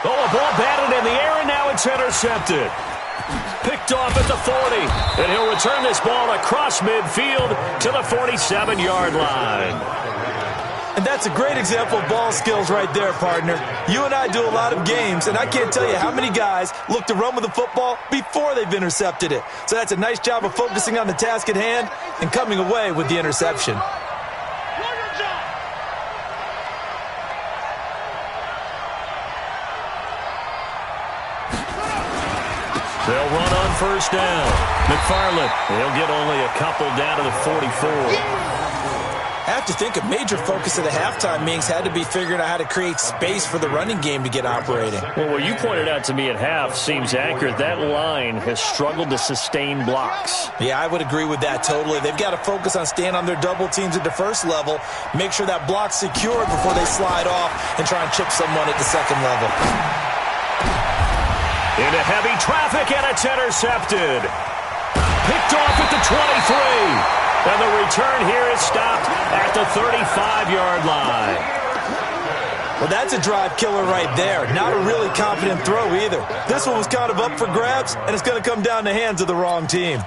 A: Oh, a ball batted in the air, and now it's intercepted. Picked off at the 40. And he'll return this ball across midfield to the 47-yard line.
B: And that's a great example of ball skills right there, partner. You and I do a lot of games, and I can't tell you how many guys look to run with the football before they've intercepted it. So that's a nice job of focusing on the task at hand and coming away with the interception.
A: They'll run on first down. McFarland, he'll get only a couple down to the 44.
B: I have to think a major focus of the halftime meetings had to be figuring out how to create space for the running game to get operating.
A: Well, what you pointed out to me at half seems accurate. That line has struggled to sustain blocks.
B: Yeah, I would agree with that totally. They've got to focus on staying on their double teams at the first level, make sure that block's secured before they slide off and try and chip someone at the second level.
A: Into heavy traffic, and it's intercepted. Picked off at the 23. And the return here is stopped at the 35-yard line.
B: Well, that's a drive killer right there. Not a really confident throw either. This one was kind of up for grabs, and it's going to come down the hands of the wrong team.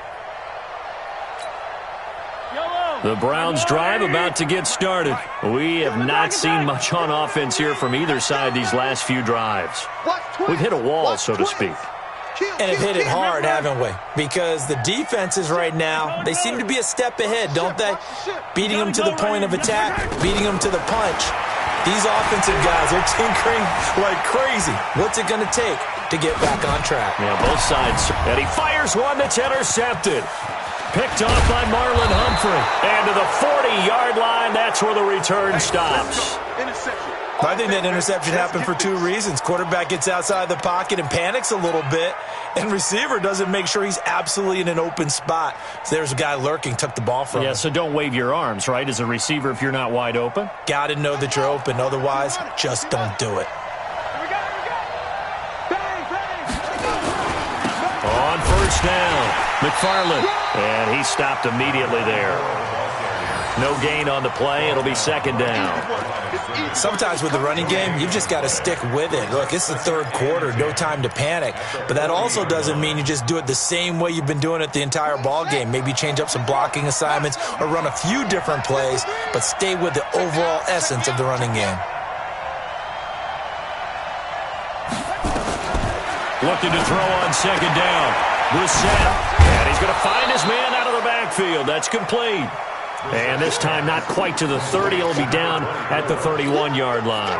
A: The Browns' drive about to get started. We have not seen much on offense here from either side these last few drives. We've hit a wall, so to speak.
B: And have hit it hard, haven't we? Because the defenses right now, they seem to be a step ahead, don't they? Beating them to the point of attack, beating them to the punch. These offensive guys are tinkering like crazy. What's it going to take to get back on track?
A: Yeah, both sides. And he fires one that's intercepted. Picked off by Marlon Humphrey. And to the 40-yard line, that's where the return stops.
B: I think that interception happened for two reasons. Quarterback gets outside the pocket and panics a little bit, and receiver doesn't make sure he's absolutely in an open spot. So there's a guy lurking, took the ball from him.
A: Yeah, so don't wave your arms, right, as a receiver if you're not wide open?
B: Got to know that you're open. Otherwise, just don't do it.
A: On first down, McFarland, and he stopped immediately there. No gain on the play. It'll be second down.
B: Sometimes with the running game, you've just got to stick with it. Look, it's the third quarter, no time to panic. But that also doesn't mean you just do it the same way you've been doing it the entire ball game. Maybe change up some blocking assignments or run a few different plays, but stay with the overall essence of the running game.
A: Looking to throw on second down. Brissett. And he's going to find his man out of the backfield. That's complete. And this time not quite to the 30. He'll be down at the 31-yard line.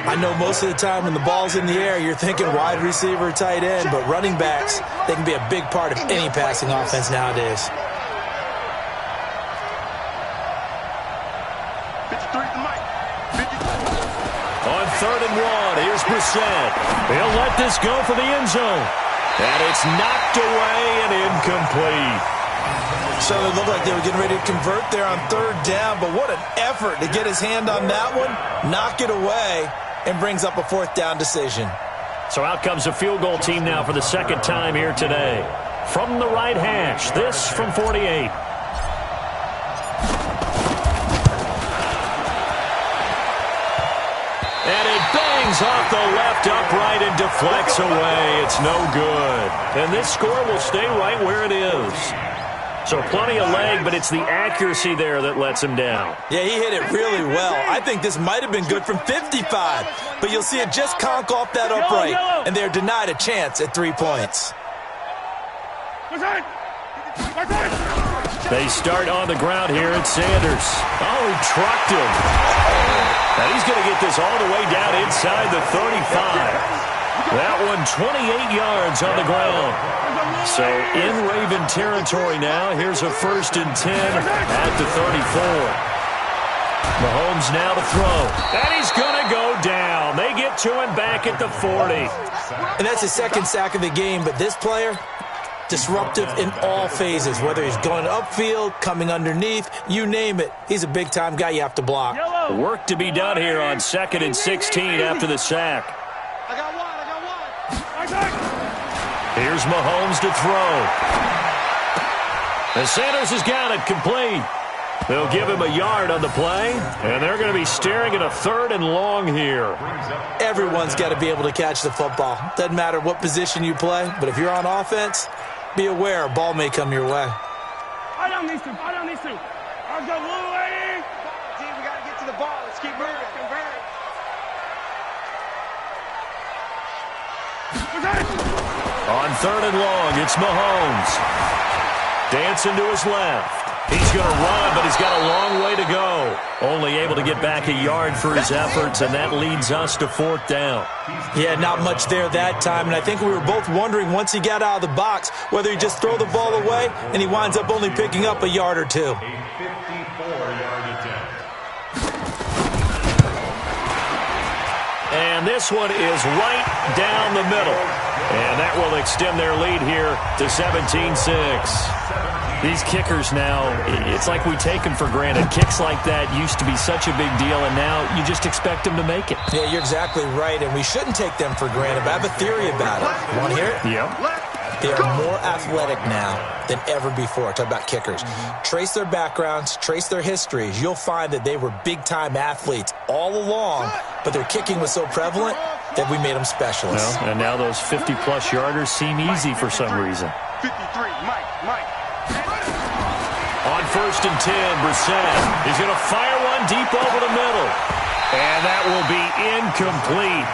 B: I know most of the time when the ball's in the air, you're thinking wide receiver, tight end, but running backs, they can be a big part of any passing offense nowadays.
A: On third and one, here's Brissett. He'll let this go for the end zone. And it's knocked away and incomplete.
B: So it looked like they were getting ready to convert there on third down, but what an effort to get his hand on that one, knock it away, and brings up a fourth down decision.
A: So out comes a field goal team now for the second time here today. From the right hash, this from 48. And it bangs off the left upright and deflects away. It's no good. And this score will stay right where it is. So plenty of leg, but it's the accuracy there that lets him down.
B: Yeah, he hit it really well. I think this might have been good from 55, but you'll see it just conk off that upright, and they're denied a chance at 3 points.
A: They start on the ground here at Sanders. Oh, he trucked him. And he's going to get this all the way down inside the 35. That one 28 yards on the ground. So in Raven territory now. Here's a 1st and 10 at the 34. Mahomes now to throw. And he's going to go down. They get to him back at the 40.
B: And that's his second sack of the game, but this player, disruptive in all phases, whether he's going upfield, coming underneath, you name it. He's a big-time guy you have to block.
A: Work to be done here on 2nd and 16 after the sack.
C: I got one.
A: Here's Mahomes to throw. And Sanders has got it complete. They'll give him a yard on the play, and they're going to be staring at a 3rd and long here.
B: Everyone's got to be able to catch the football. Doesn't matter what position you play, but if you're on offense, be aware a ball may come your way.
E: I don't need to. I'll go Louie.
C: Team, we got to get to the ball. Let's keep moving.
A: On 3rd and long, it's Mahomes. Dancing to his left. He's going to run, but he's got a long way to go. Only able to get back a yard for his efforts, and that leads us to 4th down.
B: Yeah, not much there that time, and I think we were both wondering once he got out of the box whether he just throw the ball away, and he winds up only picking up a yard or two.
D: A 54-yard attempt.
A: And this one is right down the middle. And that will extend their lead here to 17-6. These kickers now, it's like we take them for granted. Kicks like that used to be such a big deal, and now you just expect them to make it.
B: Yeah, you're exactly right, and we shouldn't take them for granted, but I have a theory about it. You want to hear it?
A: Yeah.
B: They are more athletic now than ever before. Talk about kickers. Trace their backgrounds, trace their histories. You'll find that they were big-time athletes all along, but their kicking was so prevalent that we made them specialists.
A: Well, and now those 50-plus yarders seem easy for some reason.
C: 53, Mike.
A: On 1st and 10, Brissett. He's going to fire one deep over the middle. And that will be incomplete.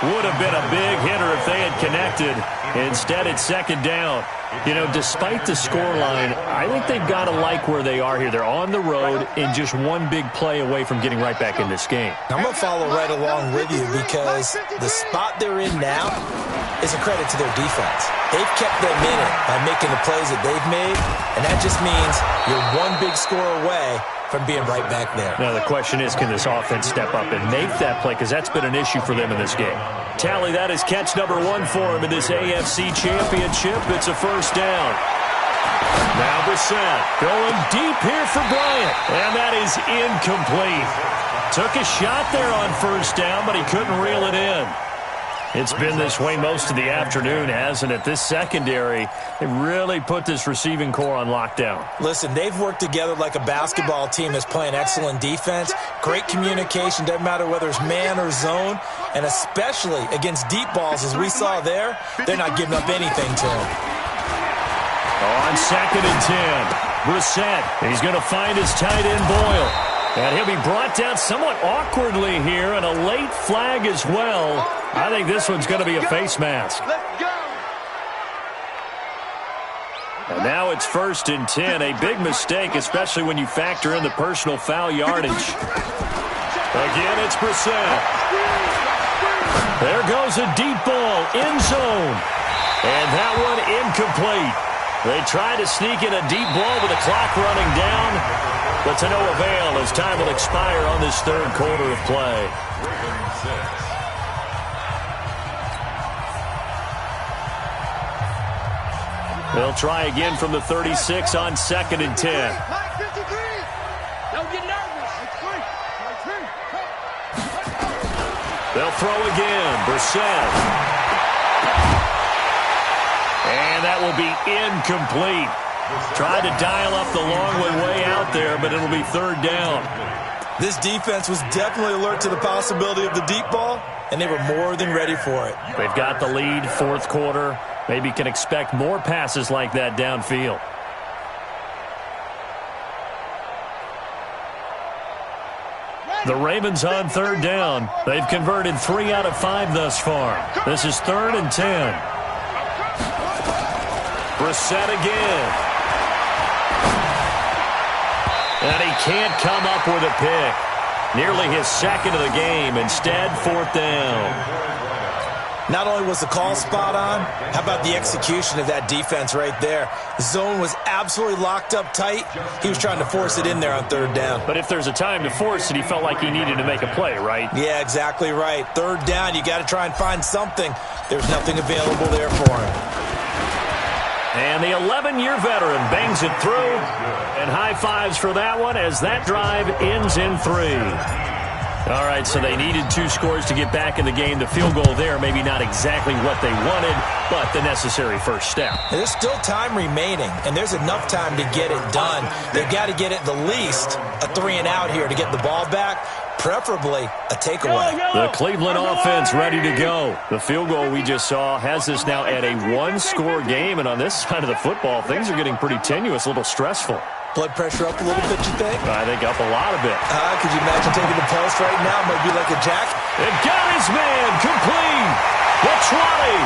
A: Would have been a big hitter if they had connected. Instead, it's 2nd down. You know, despite the scoreline, I think they've got to like where they are here. They're on the road and just one big play away from getting right back in this game.
B: I'm going to follow right along with you because the spot they're in now is a credit to their defense. They've kept them in it by making the plays that they've made, and that just means you're one big score away from being right back there.
A: Now, the question is, can this offense step up and make that play? Because that's been an issue for them in this game. Tally, that is catch number 1 for him in this AFC Championship. It's a 1st down. Now Brissett going deep here for Bryant. And that is incomplete. Took a shot there on 1st down, but he couldn't reel it in. It's been this way most of the afternoon, hasn't it? This secondary, they really put this receiving core on lockdown.
B: Listen, they've worked together like a basketball team that's playing excellent defense. Great communication, doesn't matter whether it's man or zone. And especially against deep balls, as we saw there, they're not giving up anything to them.
A: On 2nd and 10, Brissett, he's going to find his tight end Boyle. And he'll be brought down somewhat awkwardly here, and a late flag as well. I think this one's going to be a face mask. And now it's 1st and 10, a big mistake, especially when you factor in the personal foul yardage. Again, it's Brissett. There goes a deep ball, end zone. And that one incomplete. They try to sneak in a deep ball with the clock running down, but to no avail as time will expire on this 3rd quarter of play. They'll try again from the 36 on 2nd and 10.
E: Don't get nervous.
A: They'll throw again. Brissett. And that will be incomplete. Tried to dial up the long way out there, but it'll be 3rd down.
B: This defense was definitely alert to the possibility of the deep ball, and they were more than ready for it.
A: They've got the lead, 4th quarter. Maybe can expect more passes like that downfield. The Ravens on 3rd down. They've converted 3 out of 5 thus far. This is 3rd and 10. Brissett again. And he can't come up with a pick. Nearly his 2nd of the game. Instead, 4th down.
B: Not only was the call spot on, how about the execution of that defense right there? The zone was absolutely locked up tight. He was trying to force it in there on 3rd down.
A: But if there's a time to force it, he felt like he needed to make a play, right?
B: Yeah, exactly right. 3rd down, you got to try and find something. There's nothing available there for him.
A: And the 11-year veteran bangs it through. And high fives for that one as that drive ends in 3. All right, so they needed 2 scores to get back in the game. The field goal there, maybe not exactly what they wanted, but the necessary first step.
B: There's still time remaining, and there's enough time to get it done. They've got to get at the least a 3-and-out here to get the ball back, preferably a takeaway.
A: The Cleveland offense ready to go. The field goal we just saw has us now at a 1-score game, and on this side of the football, things are getting pretty tenuous, a little stressful.
B: Blood pressure up a little bit, you think?
A: I think up a lot of it.
B: Could you imagine taking the post right now? Might be like a jack.
A: It got his man complete. The 20.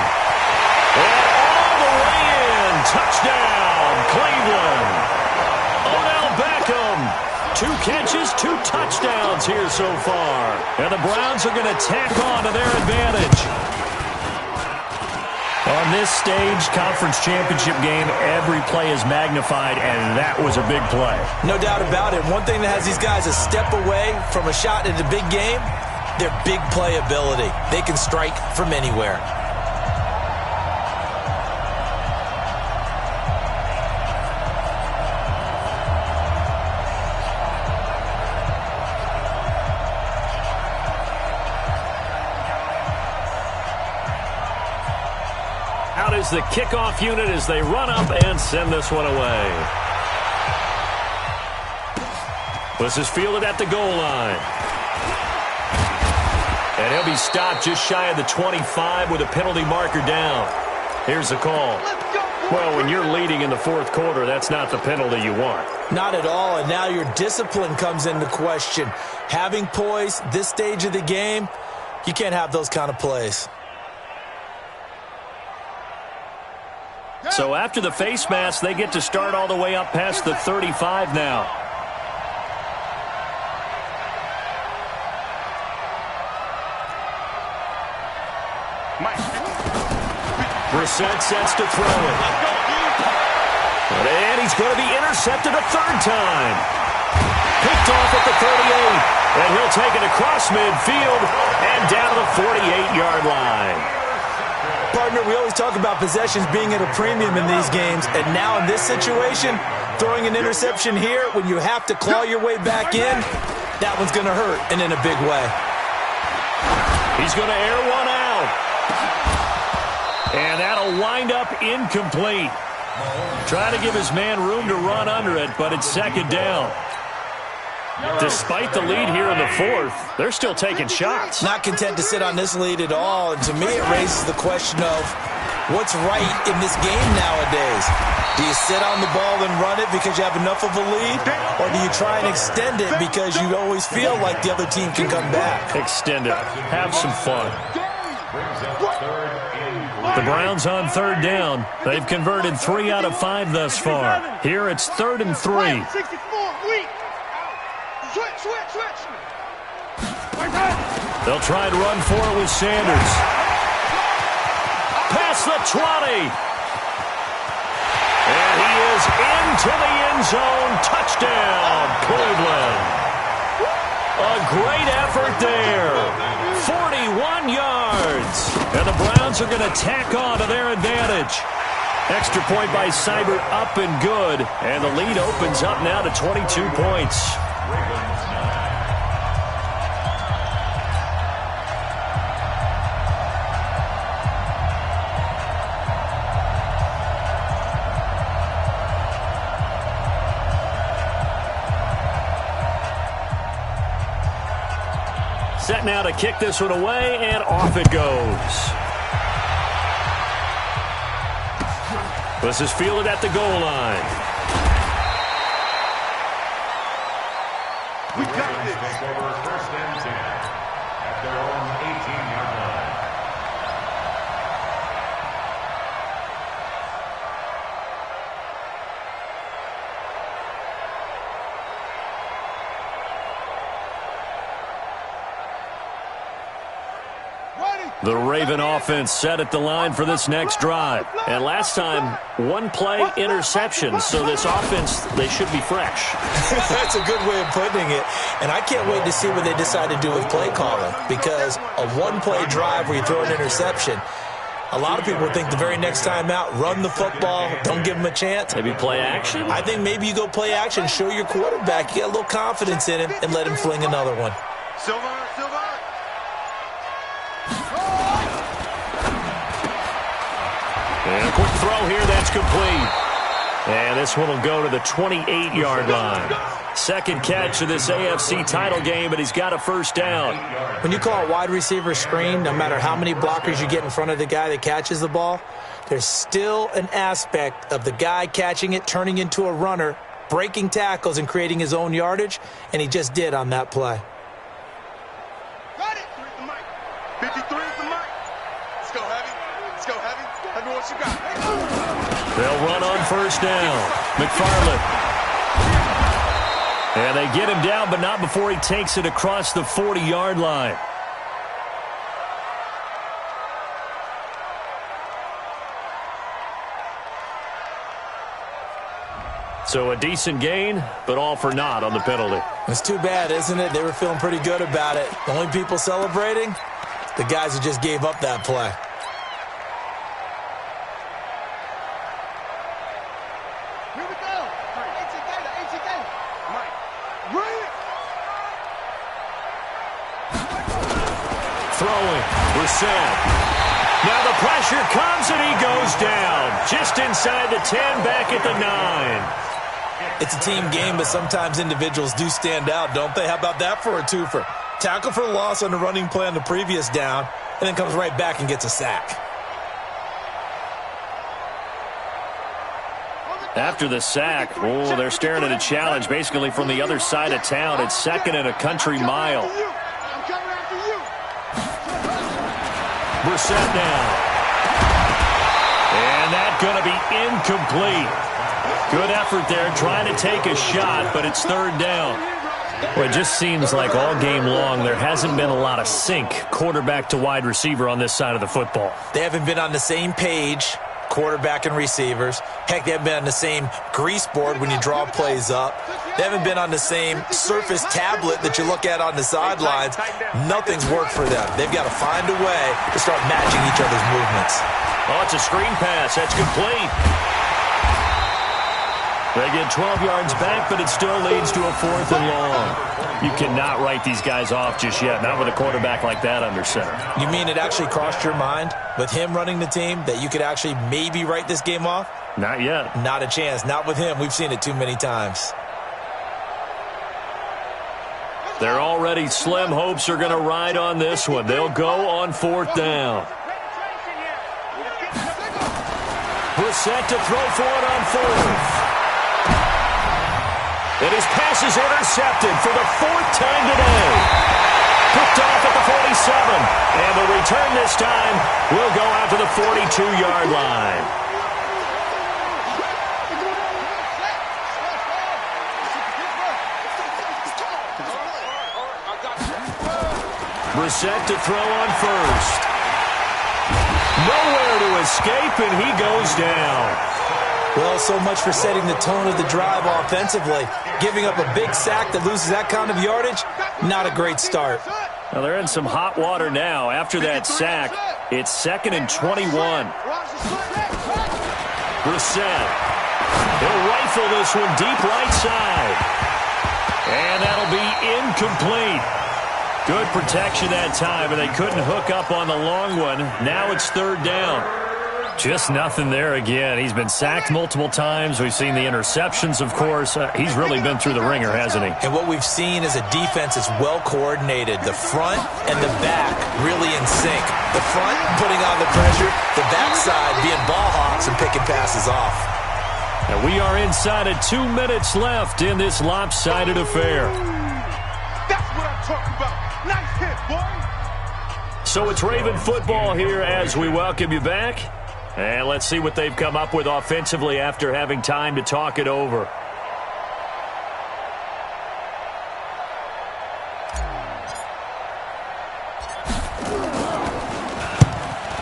A: And all the way in. Touchdown, Cleveland. Odell Beckham. 2 catches, 2 touchdowns here so far. And the Browns are going to tack on to their advantage. On this stage, conference championship game, every play is magnified, and that was a big play.
B: No doubt about it. One thing that has these guys a step away from a shot at a big game, their big play ability. They can strike from anywhere.
A: Out is the kickoff unit as they run up and send this one away. This is fielded at the goal line. And he'll be stopped just shy of the 25 with a penalty marker down. Here's the call. Well, when you're leading in the 4th quarter, that's not the penalty you want.
B: Not at all, and now your discipline comes into question. Having poise this stage of the game, you can't have those kind of plays.
A: So after the face mask, they get to start all the way up past the 35 now. Brissett sets to throw it. And he's going to be intercepted a 3rd time. Picked off at the 38. And he'll take it across midfield and down to the 48-yard line.
B: Partner, we always talk about possessions being at a premium in these games, and now in this situation, throwing an interception here when you have to claw your way back in, that one's going to hurt, and in a big way.
A: He's going to air one out. And that'll wind up incomplete. Trying to give his man room to run under it, but it's 2nd down. Despite the lead here in the 4th, they're still taking shots.
B: Not content to sit on this lead at all, and to me it raises the question of what's right in this game nowadays. Do you sit on the ball and run it because you have enough of a lead, or do you try and extend it because you always feel like the other team can come back?
A: Extend it. Have some fun. The Browns on 3rd down. They've converted 3 out of 5 thus far. Here it's 3rd and 3.
E: Switch.
A: They'll try and run for it with Sanders. Past the 20. And he is into the end zone. Touchdown, Cleveland. A great effort there. 41 yards. And the Browns are going to tack on to their advantage. Extra point by Seibert, up and good. And the lead opens up now to 22 points. Set now to kick this one away, and off it goes. This is fielded at the goal line.
C: We got this.
D: First and 10 at their own 18-yard line.
A: The Raven offense set at the line for this next drive. And last time, 1 play interception. So this offense, they should be fresh.
B: That's a good way of putting it. And I can't wait to see what they decide to do with play calling. Because a 1-play drive where you throw an interception, a lot of people think the very next time out, run the football, don't give them a chance.
A: Maybe play action?
B: I think maybe you go play action, show your quarterback, you get a little confidence in him, and let him fling another one.
C: Silver, Silver.
A: And a quick throw here, that's complete. And this one will go to the 28-yard line. Second catch of this AFC title game, but he's got a first down.
B: When you call a wide receiver screen, no matter how many blockers you get in front of the guy that catches the ball, there's still an aspect of the guy catching it, turning into a runner, breaking tackles and creating his own yardage, and he just did on that play.
C: Got it. 53 is the mic. Let's go heavy. Let's go heavy. Let me what you got.
A: They'll run on first down. McFarland. And they get him down, but not before he takes it across the 40-yard line. So a decent gain, but all for naught on the penalty.
B: It's too bad, isn't it? They were feeling pretty good about it. The only people celebrating, the guys who just gave up that play.
C: Here we go. Mike. Right.
A: Throwing. Brissett. Now the pressure comes and he goes down. Just inside the 10, back at the 9.
B: It's a team game, but sometimes individuals do stand out, don't they? How about that for a twofer? Tackle for loss on the running play on the previous down, and then comes right back and gets a sack.
A: After the sack, oh, they're staring at a challenge basically from the other side of town. It's second and a country mile.
C: I'm coming after you.
A: Brissett now. And that's going to be incomplete. Good effort there, trying to take a shot, but it's third down. Well, it just seems like all game long there hasn't been a lot of sync quarterback to wide receiver on this side of the football.
B: They haven't been on the same page, quarterback and receivers. Heck, they haven't been on the same grease board when you draw plays up. They haven't been on the same Surface tablet that you look at on the sidelines. Nothing's worked for them. They've got to find a way to start matching each other's movements.
A: Oh, it's a screen pass. That's complete. They get 12 yards back, but it still leads to a 4th and long. You cannot write these guys off just yet, not with a quarterback like that under center.
B: You mean it actually crossed your mind with him running the team that you could actually maybe write this game off?
A: Not yet.
B: Not a chance. Not with him. We've seen it too many times.
A: Their already slim hopes are going to ride on this one. They'll go on 4th down. Brissett to throw for it on 4th. And his pass is intercepted for the 4th time today. Picked off at the 47. And the return this time will go out to the 42-yard line. Brissett to throw on first. Nowhere to escape, and he goes down.
B: Well, so much for setting the tone of the drive offensively. Giving up a big sack that loses that kind of yardage, not a great start.
A: Well, they're in some hot water now. After that sack, it's 2nd and 21. Brissett. He'll rifle this one deep right side. And that'll be incomplete. Good protection that time, and they couldn't hook up on the long one. Now it's 3rd down. Just nothing there again. He's been sacked multiple times. We've seen the interceptions, of course. He's really been through the ringer, hasn't he?
B: And what we've seen is a defense that's well coordinated. The front and the back really in sync. The front putting on the pressure, the backside being ball hawks and picking passes off.
A: And we are inside of 2 minutes left in this lopsided affair.
C: That's what I'm talking about. Nice hit, boy.
A: So it's Raven football here as we welcome you back. And let's see what they've come up with offensively after having time to talk it over.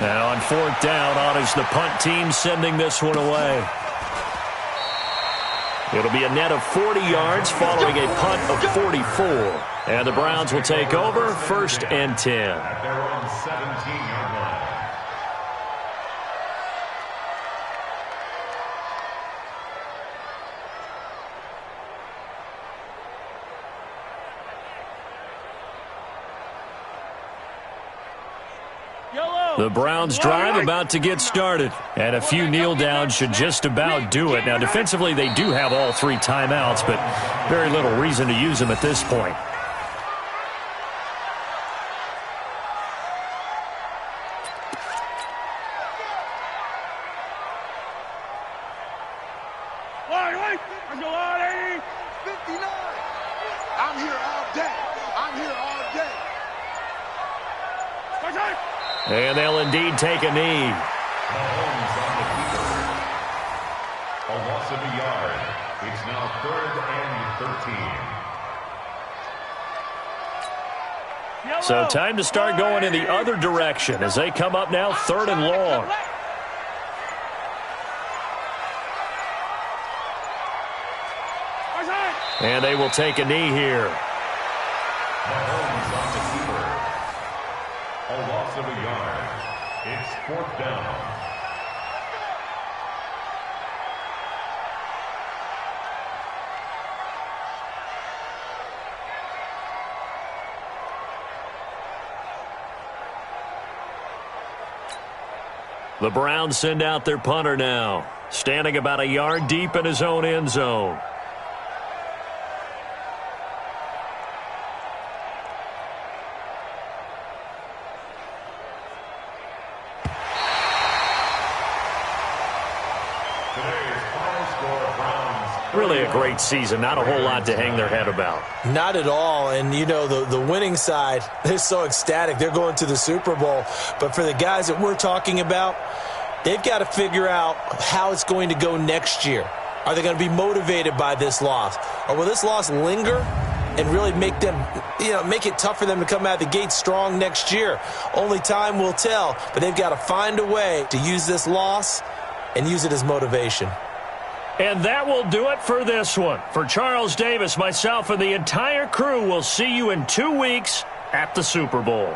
A: Now on 4th down, honors the punt team sending this one away. It'll be a net of 40 yards following a punt of 44. And the Browns will take over 1st and 10.
D: They're on 17-yard line.
A: The Browns drive about to get started. And a few kneel downs should just about do it. Now, defensively, they do have all 3 timeouts, but very little reason to use them at this point.
C: I'm here all day. I'm here all day.
A: And they'll indeed take a knee.
D: Mahomes on the keeper. A loss of a yard. It's now 3rd and 13.
A: So time to start going in the other direction as they come up now 3rd and long. And they will take a knee here.
D: Mahomes on the keeper. A loss of a yard. It's 4th down.
A: The Browns send out their punter now, standing about a yard deep in his own end zone. Really a great season. Not a whole lot to hang their head about.
B: Not at all. And, you know, the winning side, they're so ecstatic. They're going to the Super Bowl. But for the guys that we're talking about, they've got to figure out how it's going to go next year. Are they going to be motivated by this loss? Or will this loss linger and really make them, make it tough for them to come out of the gate strong next year? Only time will tell. But they've got to find a way to use this loss and use it as motivation.
A: And that will do it for this one. For Charles Davis, myself, and the entire crew, we'll see you in 2 weeks at the Super Bowl.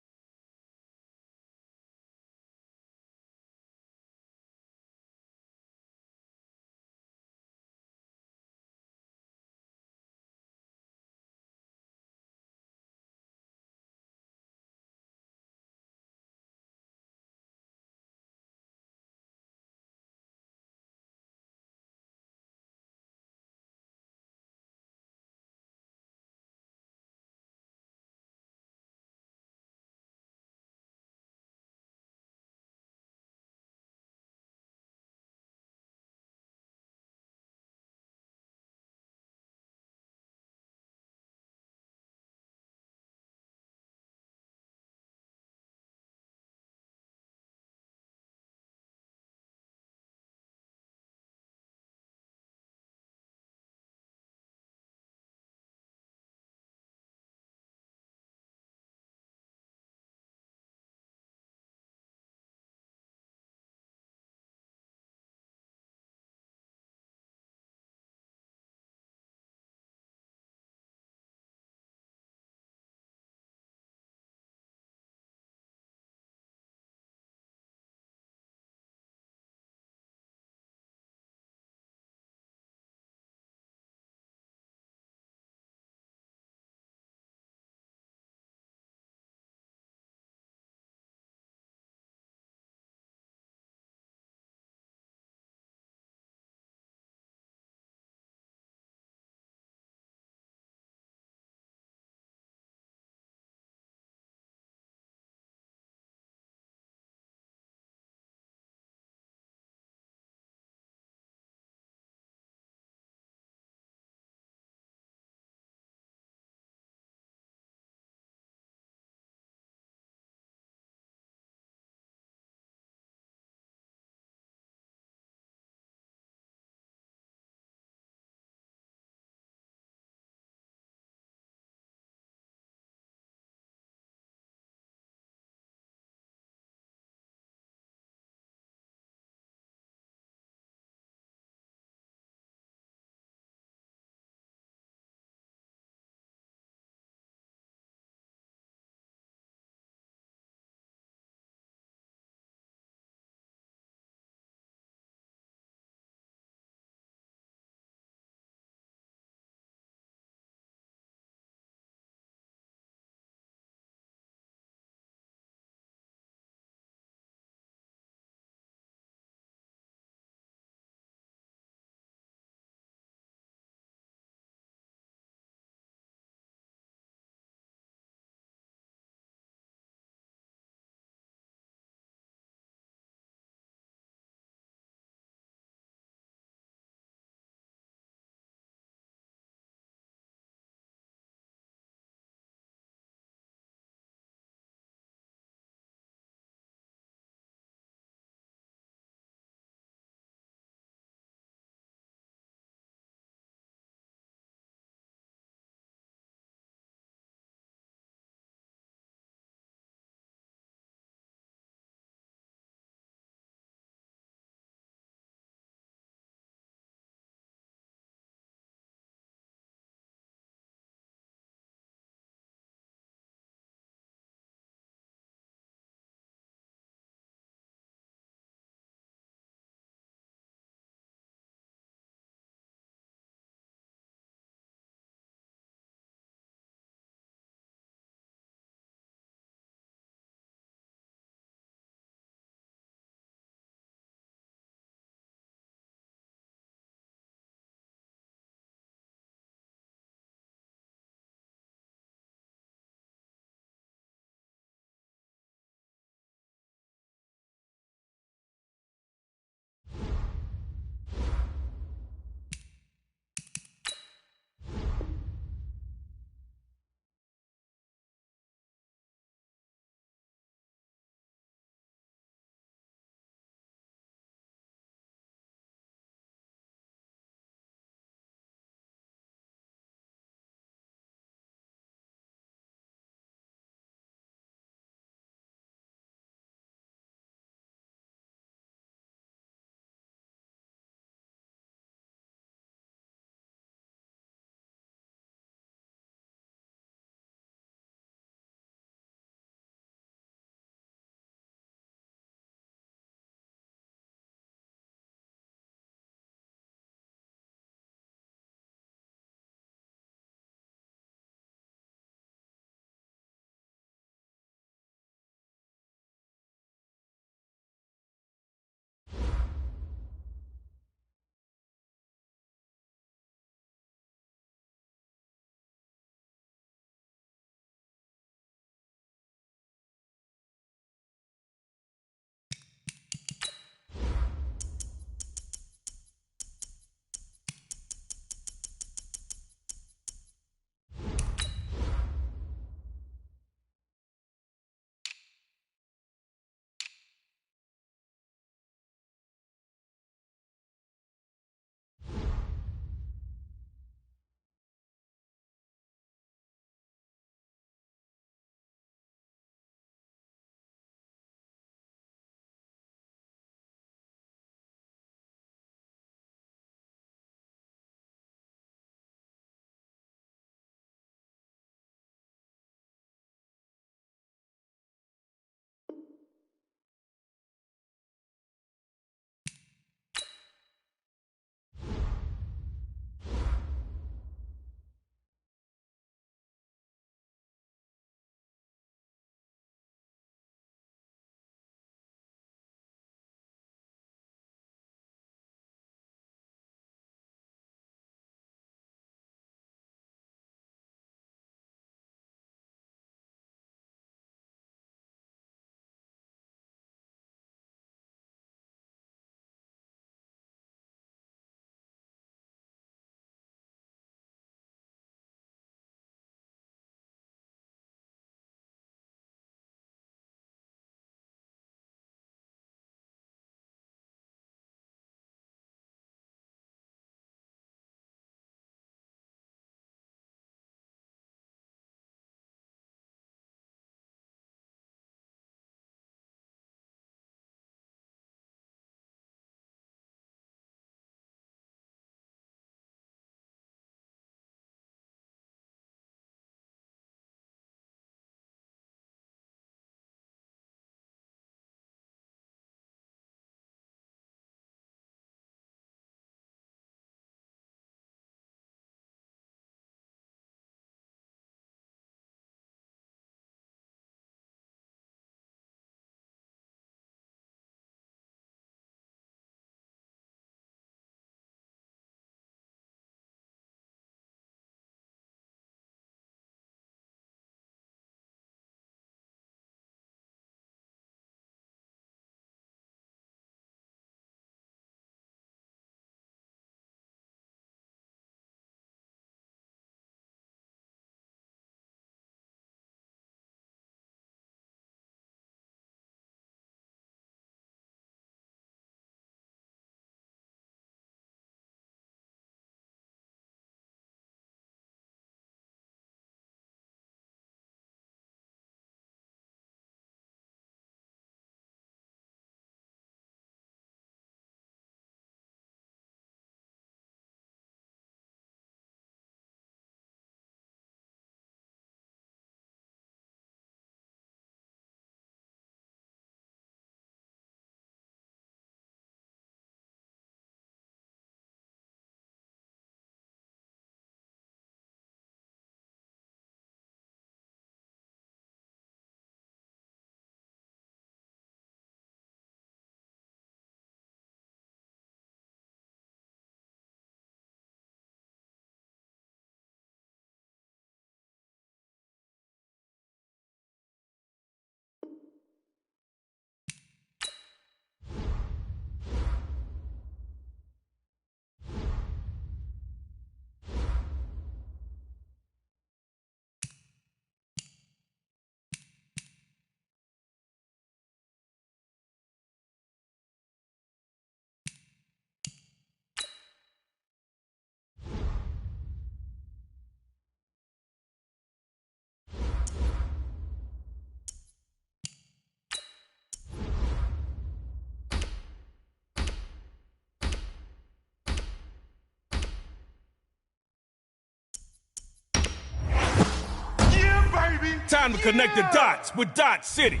F: Time to connect the dots with Dot City.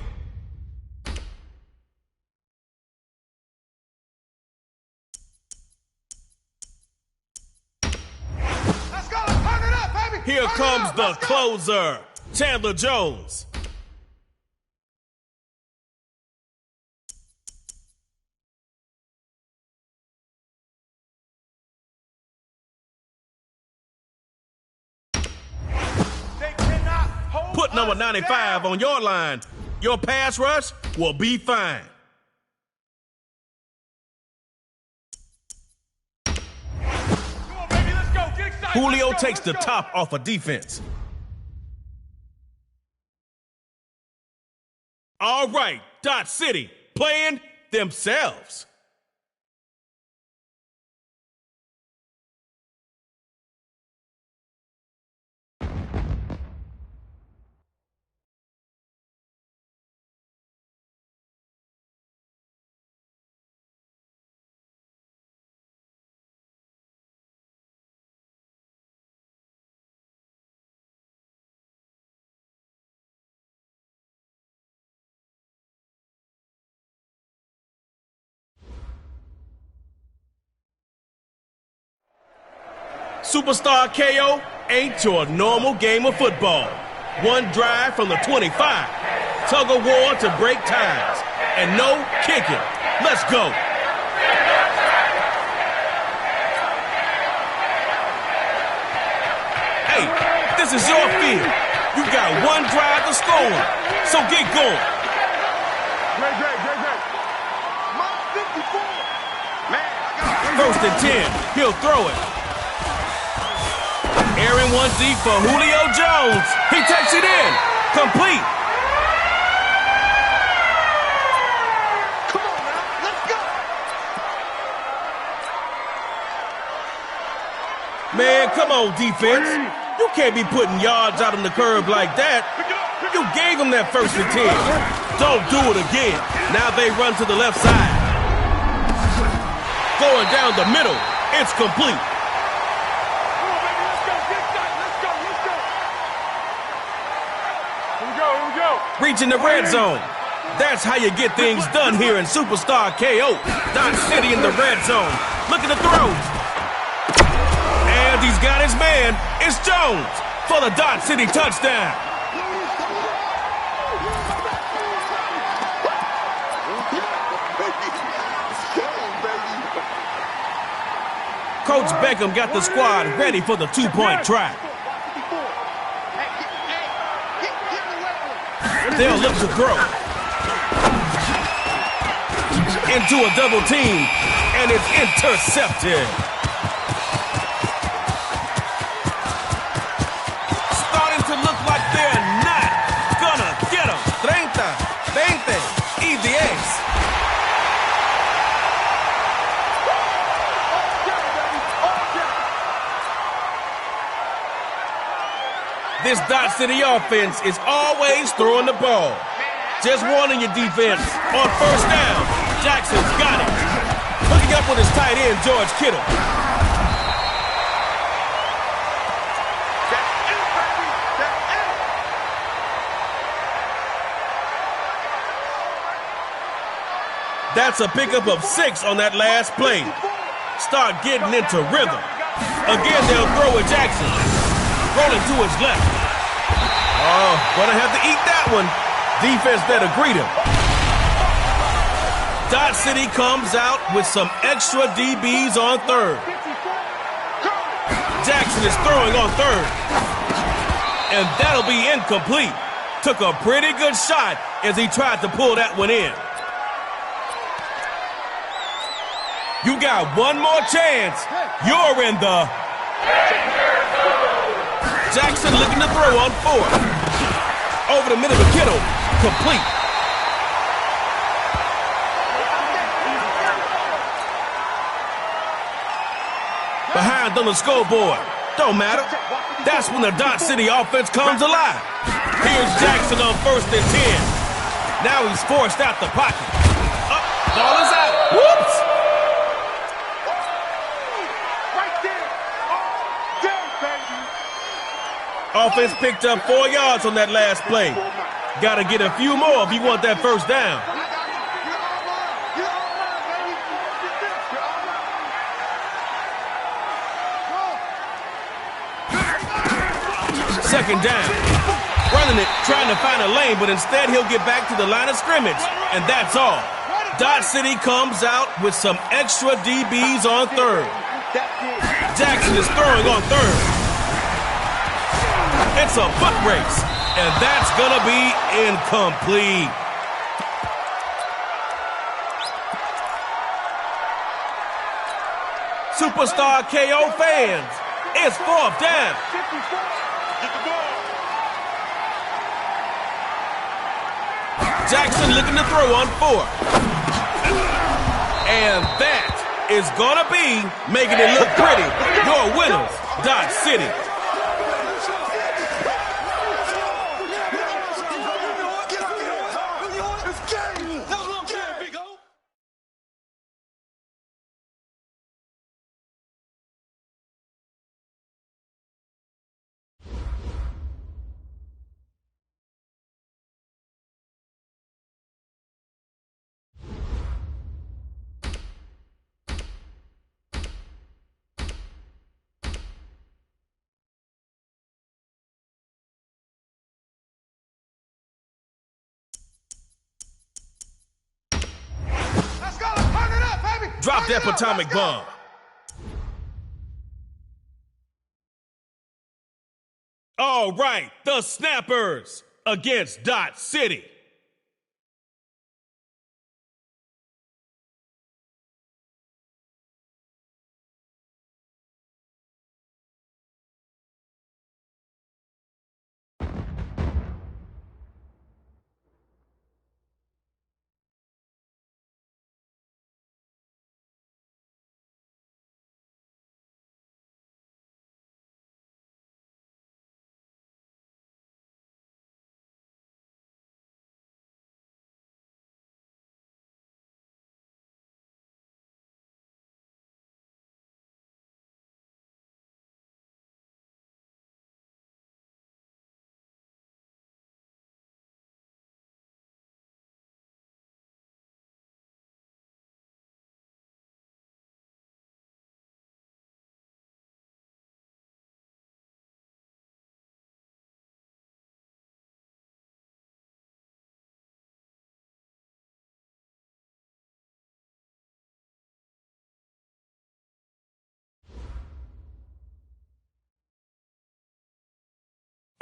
C: Let's go. Turn it up, baby.
F: Here comes the closer, Chandler Jones. Put number 95 on your line. Your pass rush will be fine.
E: Come on, baby, let's go. Get excited.
F: Julio
E: Let's go,
F: takes the
E: let's go.
F: top off of defense. All right, Dot City playing themselves. Superstar KO ain't your normal game of football. One drive from the 25. Tug of war to break ties. And no kicking. Let's go. Hey, this is your field. You got one drive to score on, so get going.
C: Great. Mile 54. Man, I got
F: First and 10. He'll throw it. Airing one deep for Julio Jones. He takes it in. Complete.
C: Come on now, let's go.
F: Man, come on, defense. You can't be putting yards out on the curb like that. You gave him that first and 10. Don't do it again. Now they run to the left side. Going down the middle. It's complete. Reaching the red zone. That's how you get things done here in Superstar KO. Dot City in the red zone. Look at the throw. And he's got his man. It's Jones for the Dot City touchdown. Coach Beckham got the squad ready for the two-point try. They'll look to throw. Into a double team, and it's intercepted. Starting to look like they're not gonna get him. 30, 20 y 10. This Dot City offense is always throwing the ball. Just warning your defense. On first down, Jackson's got it. Hooking up with his tight end, George Kittle. That's a pickup of 6 on that last play. Start getting into rhythm. Again, they'll throw with Jackson. Rolling to his left. Oh, gonna have to eat that one. Defense better greet him. Dot City comes out with some extra DBs on third. Jackson is throwing on third. And that'll be incomplete. Took a pretty good shot as he tried to pull that one in. You got one more chance. You're in the... Jackson looking to throw on 4. Over the middle of Kittle. Complete. Behind on the scoreboard. Don't matter. That's when the Dot City offense comes alive. Here's Jackson on first and 10. Now he's forced out the pocket. Up, ball is out. Whoops. Offense picked up 4 yards on that last play. Got to get a few more if you want that first down. Second down. Running it, trying to find a lane, but instead he'll get back to the line of scrimmage, and that's all. Dodge City comes out with some extra DBs on third. Jackson is throwing on third. It's a foot race, and that's going to be incomplete. Superstar KO fans, it's fourth down. Jackson looking to throw on 4. And that is going to be making it look pretty. Your winners, Dodge City. Drop that atomic bomb. All right, the Snappers against Dodge City.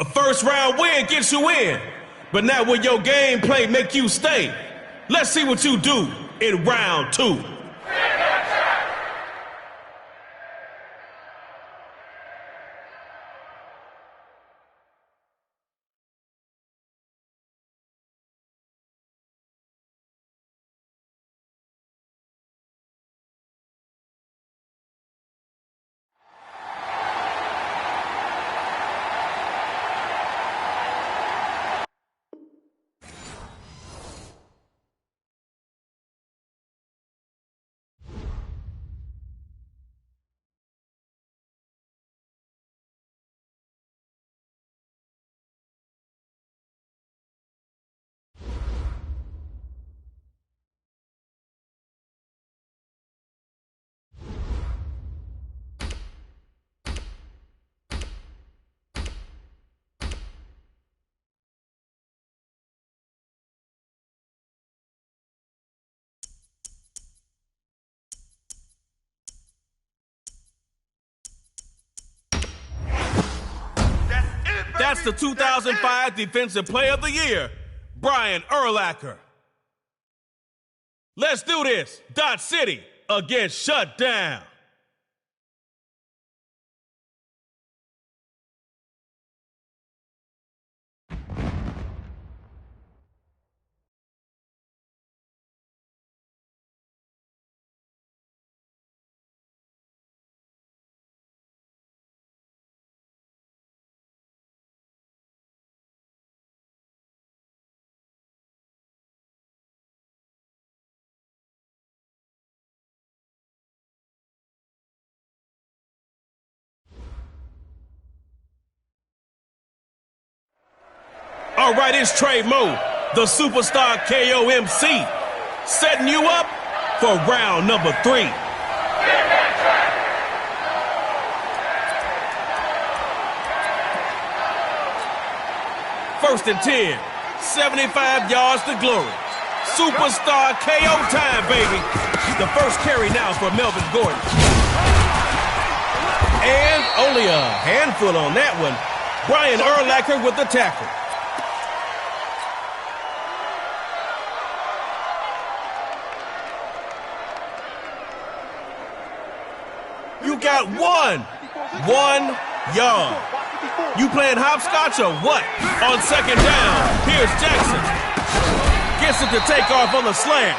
F: A first-round win gets you in, but now will your gameplay make you stay? Let's see what you do in round 2. That's the 2005 Defensive Player of the Year, Brian Urlacher. Let's do this. Dodge City against Shutdown. All right, it's Trey Moe, the superstar KO MC, setting you up for round number 3. First and 10, 75 yards to glory. Superstar KO time, baby. The first carry now for Melvin Gordon. And only a handful on that one. Brian Urlacher with the tackle. You got 1 yard. You playing hopscotch or what? On second down, here's Jackson. Gets it to take off on the slant.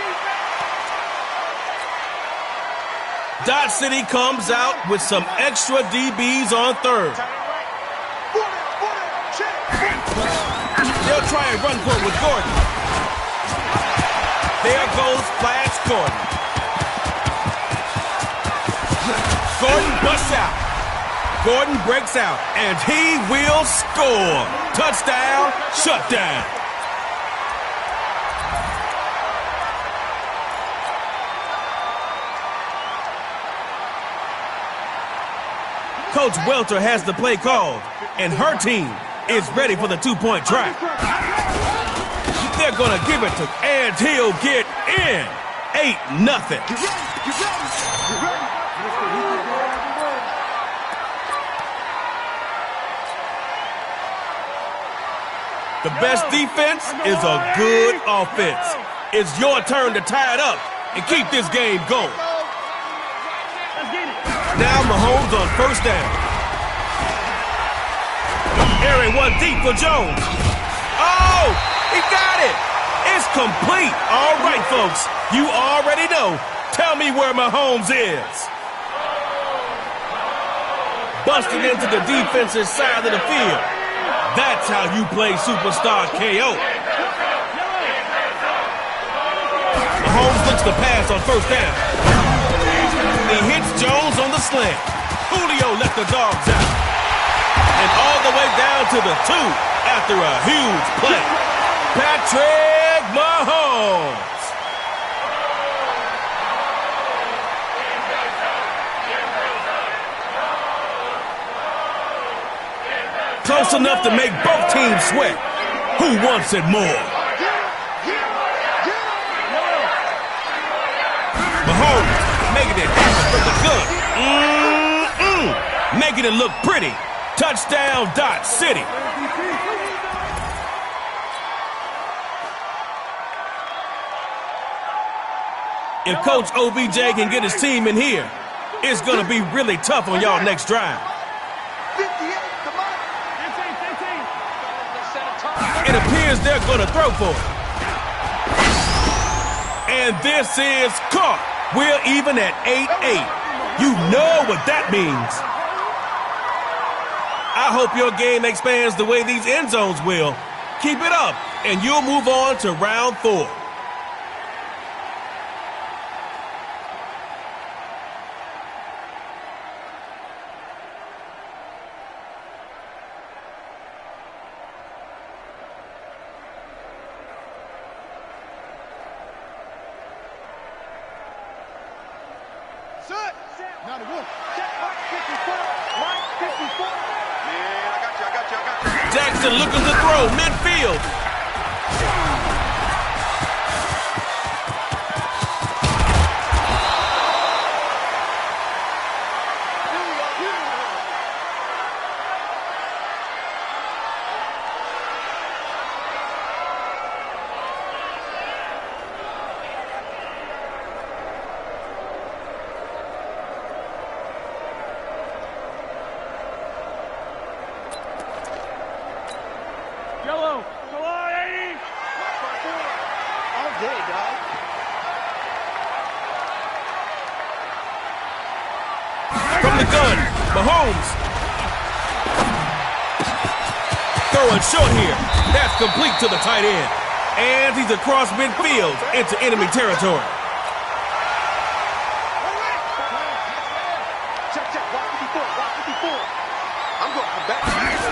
F: Dot City comes out with some extra DBs on third. They'll try and run for it with Gordon. There goes Flash Gordon. Gordon busts out. Gordon breaks out, and he will score. Touchdown, shutdown. Coach Welter has the play called, and her team is ready for the 2-point try. They're going to give it to, and he'll get in. 8-0. The best defense is a good offense. It's your turn to tie it up and keep this game going. Now Mahomes on first down. Airing one deep for Jones. Oh, he got it. It's complete. All right, folks. You already know. Tell me where Mahomes is. Busted into the defensive side of the field. That's how you play superstar KO. Mahomes looks to pass on first down. He hits Jones on the slant. Julio let the dogs out. And all the way down to the 2 after a huge play. Patrick Mahomes. Close enough to make both teams sweat. Who wants it more? Mahomes making it happen from the gun. Making it look pretty. Touchdown, Dot City. If Coach OBJ can get his team in here, it's going to be really tough on y'all next drive. It appears they're going to throw for it. And this is caught. We're even at 8-8. You know what that means. I hope your game expands the way these end zones will. Keep it up, and you'll move on to round 4. Jackson looking to throw midfield. From the gun, Mahomes. Throwing short here. That's complete to the tight end. And he's across midfield into enemy territory.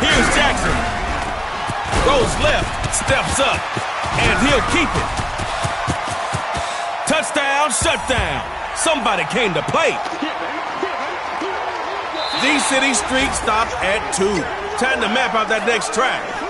F: Here's Jackson. Goes left, steps up, and he'll keep it. Touchdown, shutdown. Somebody came to play. D-City Street stopped at 2. Time to map out that next track.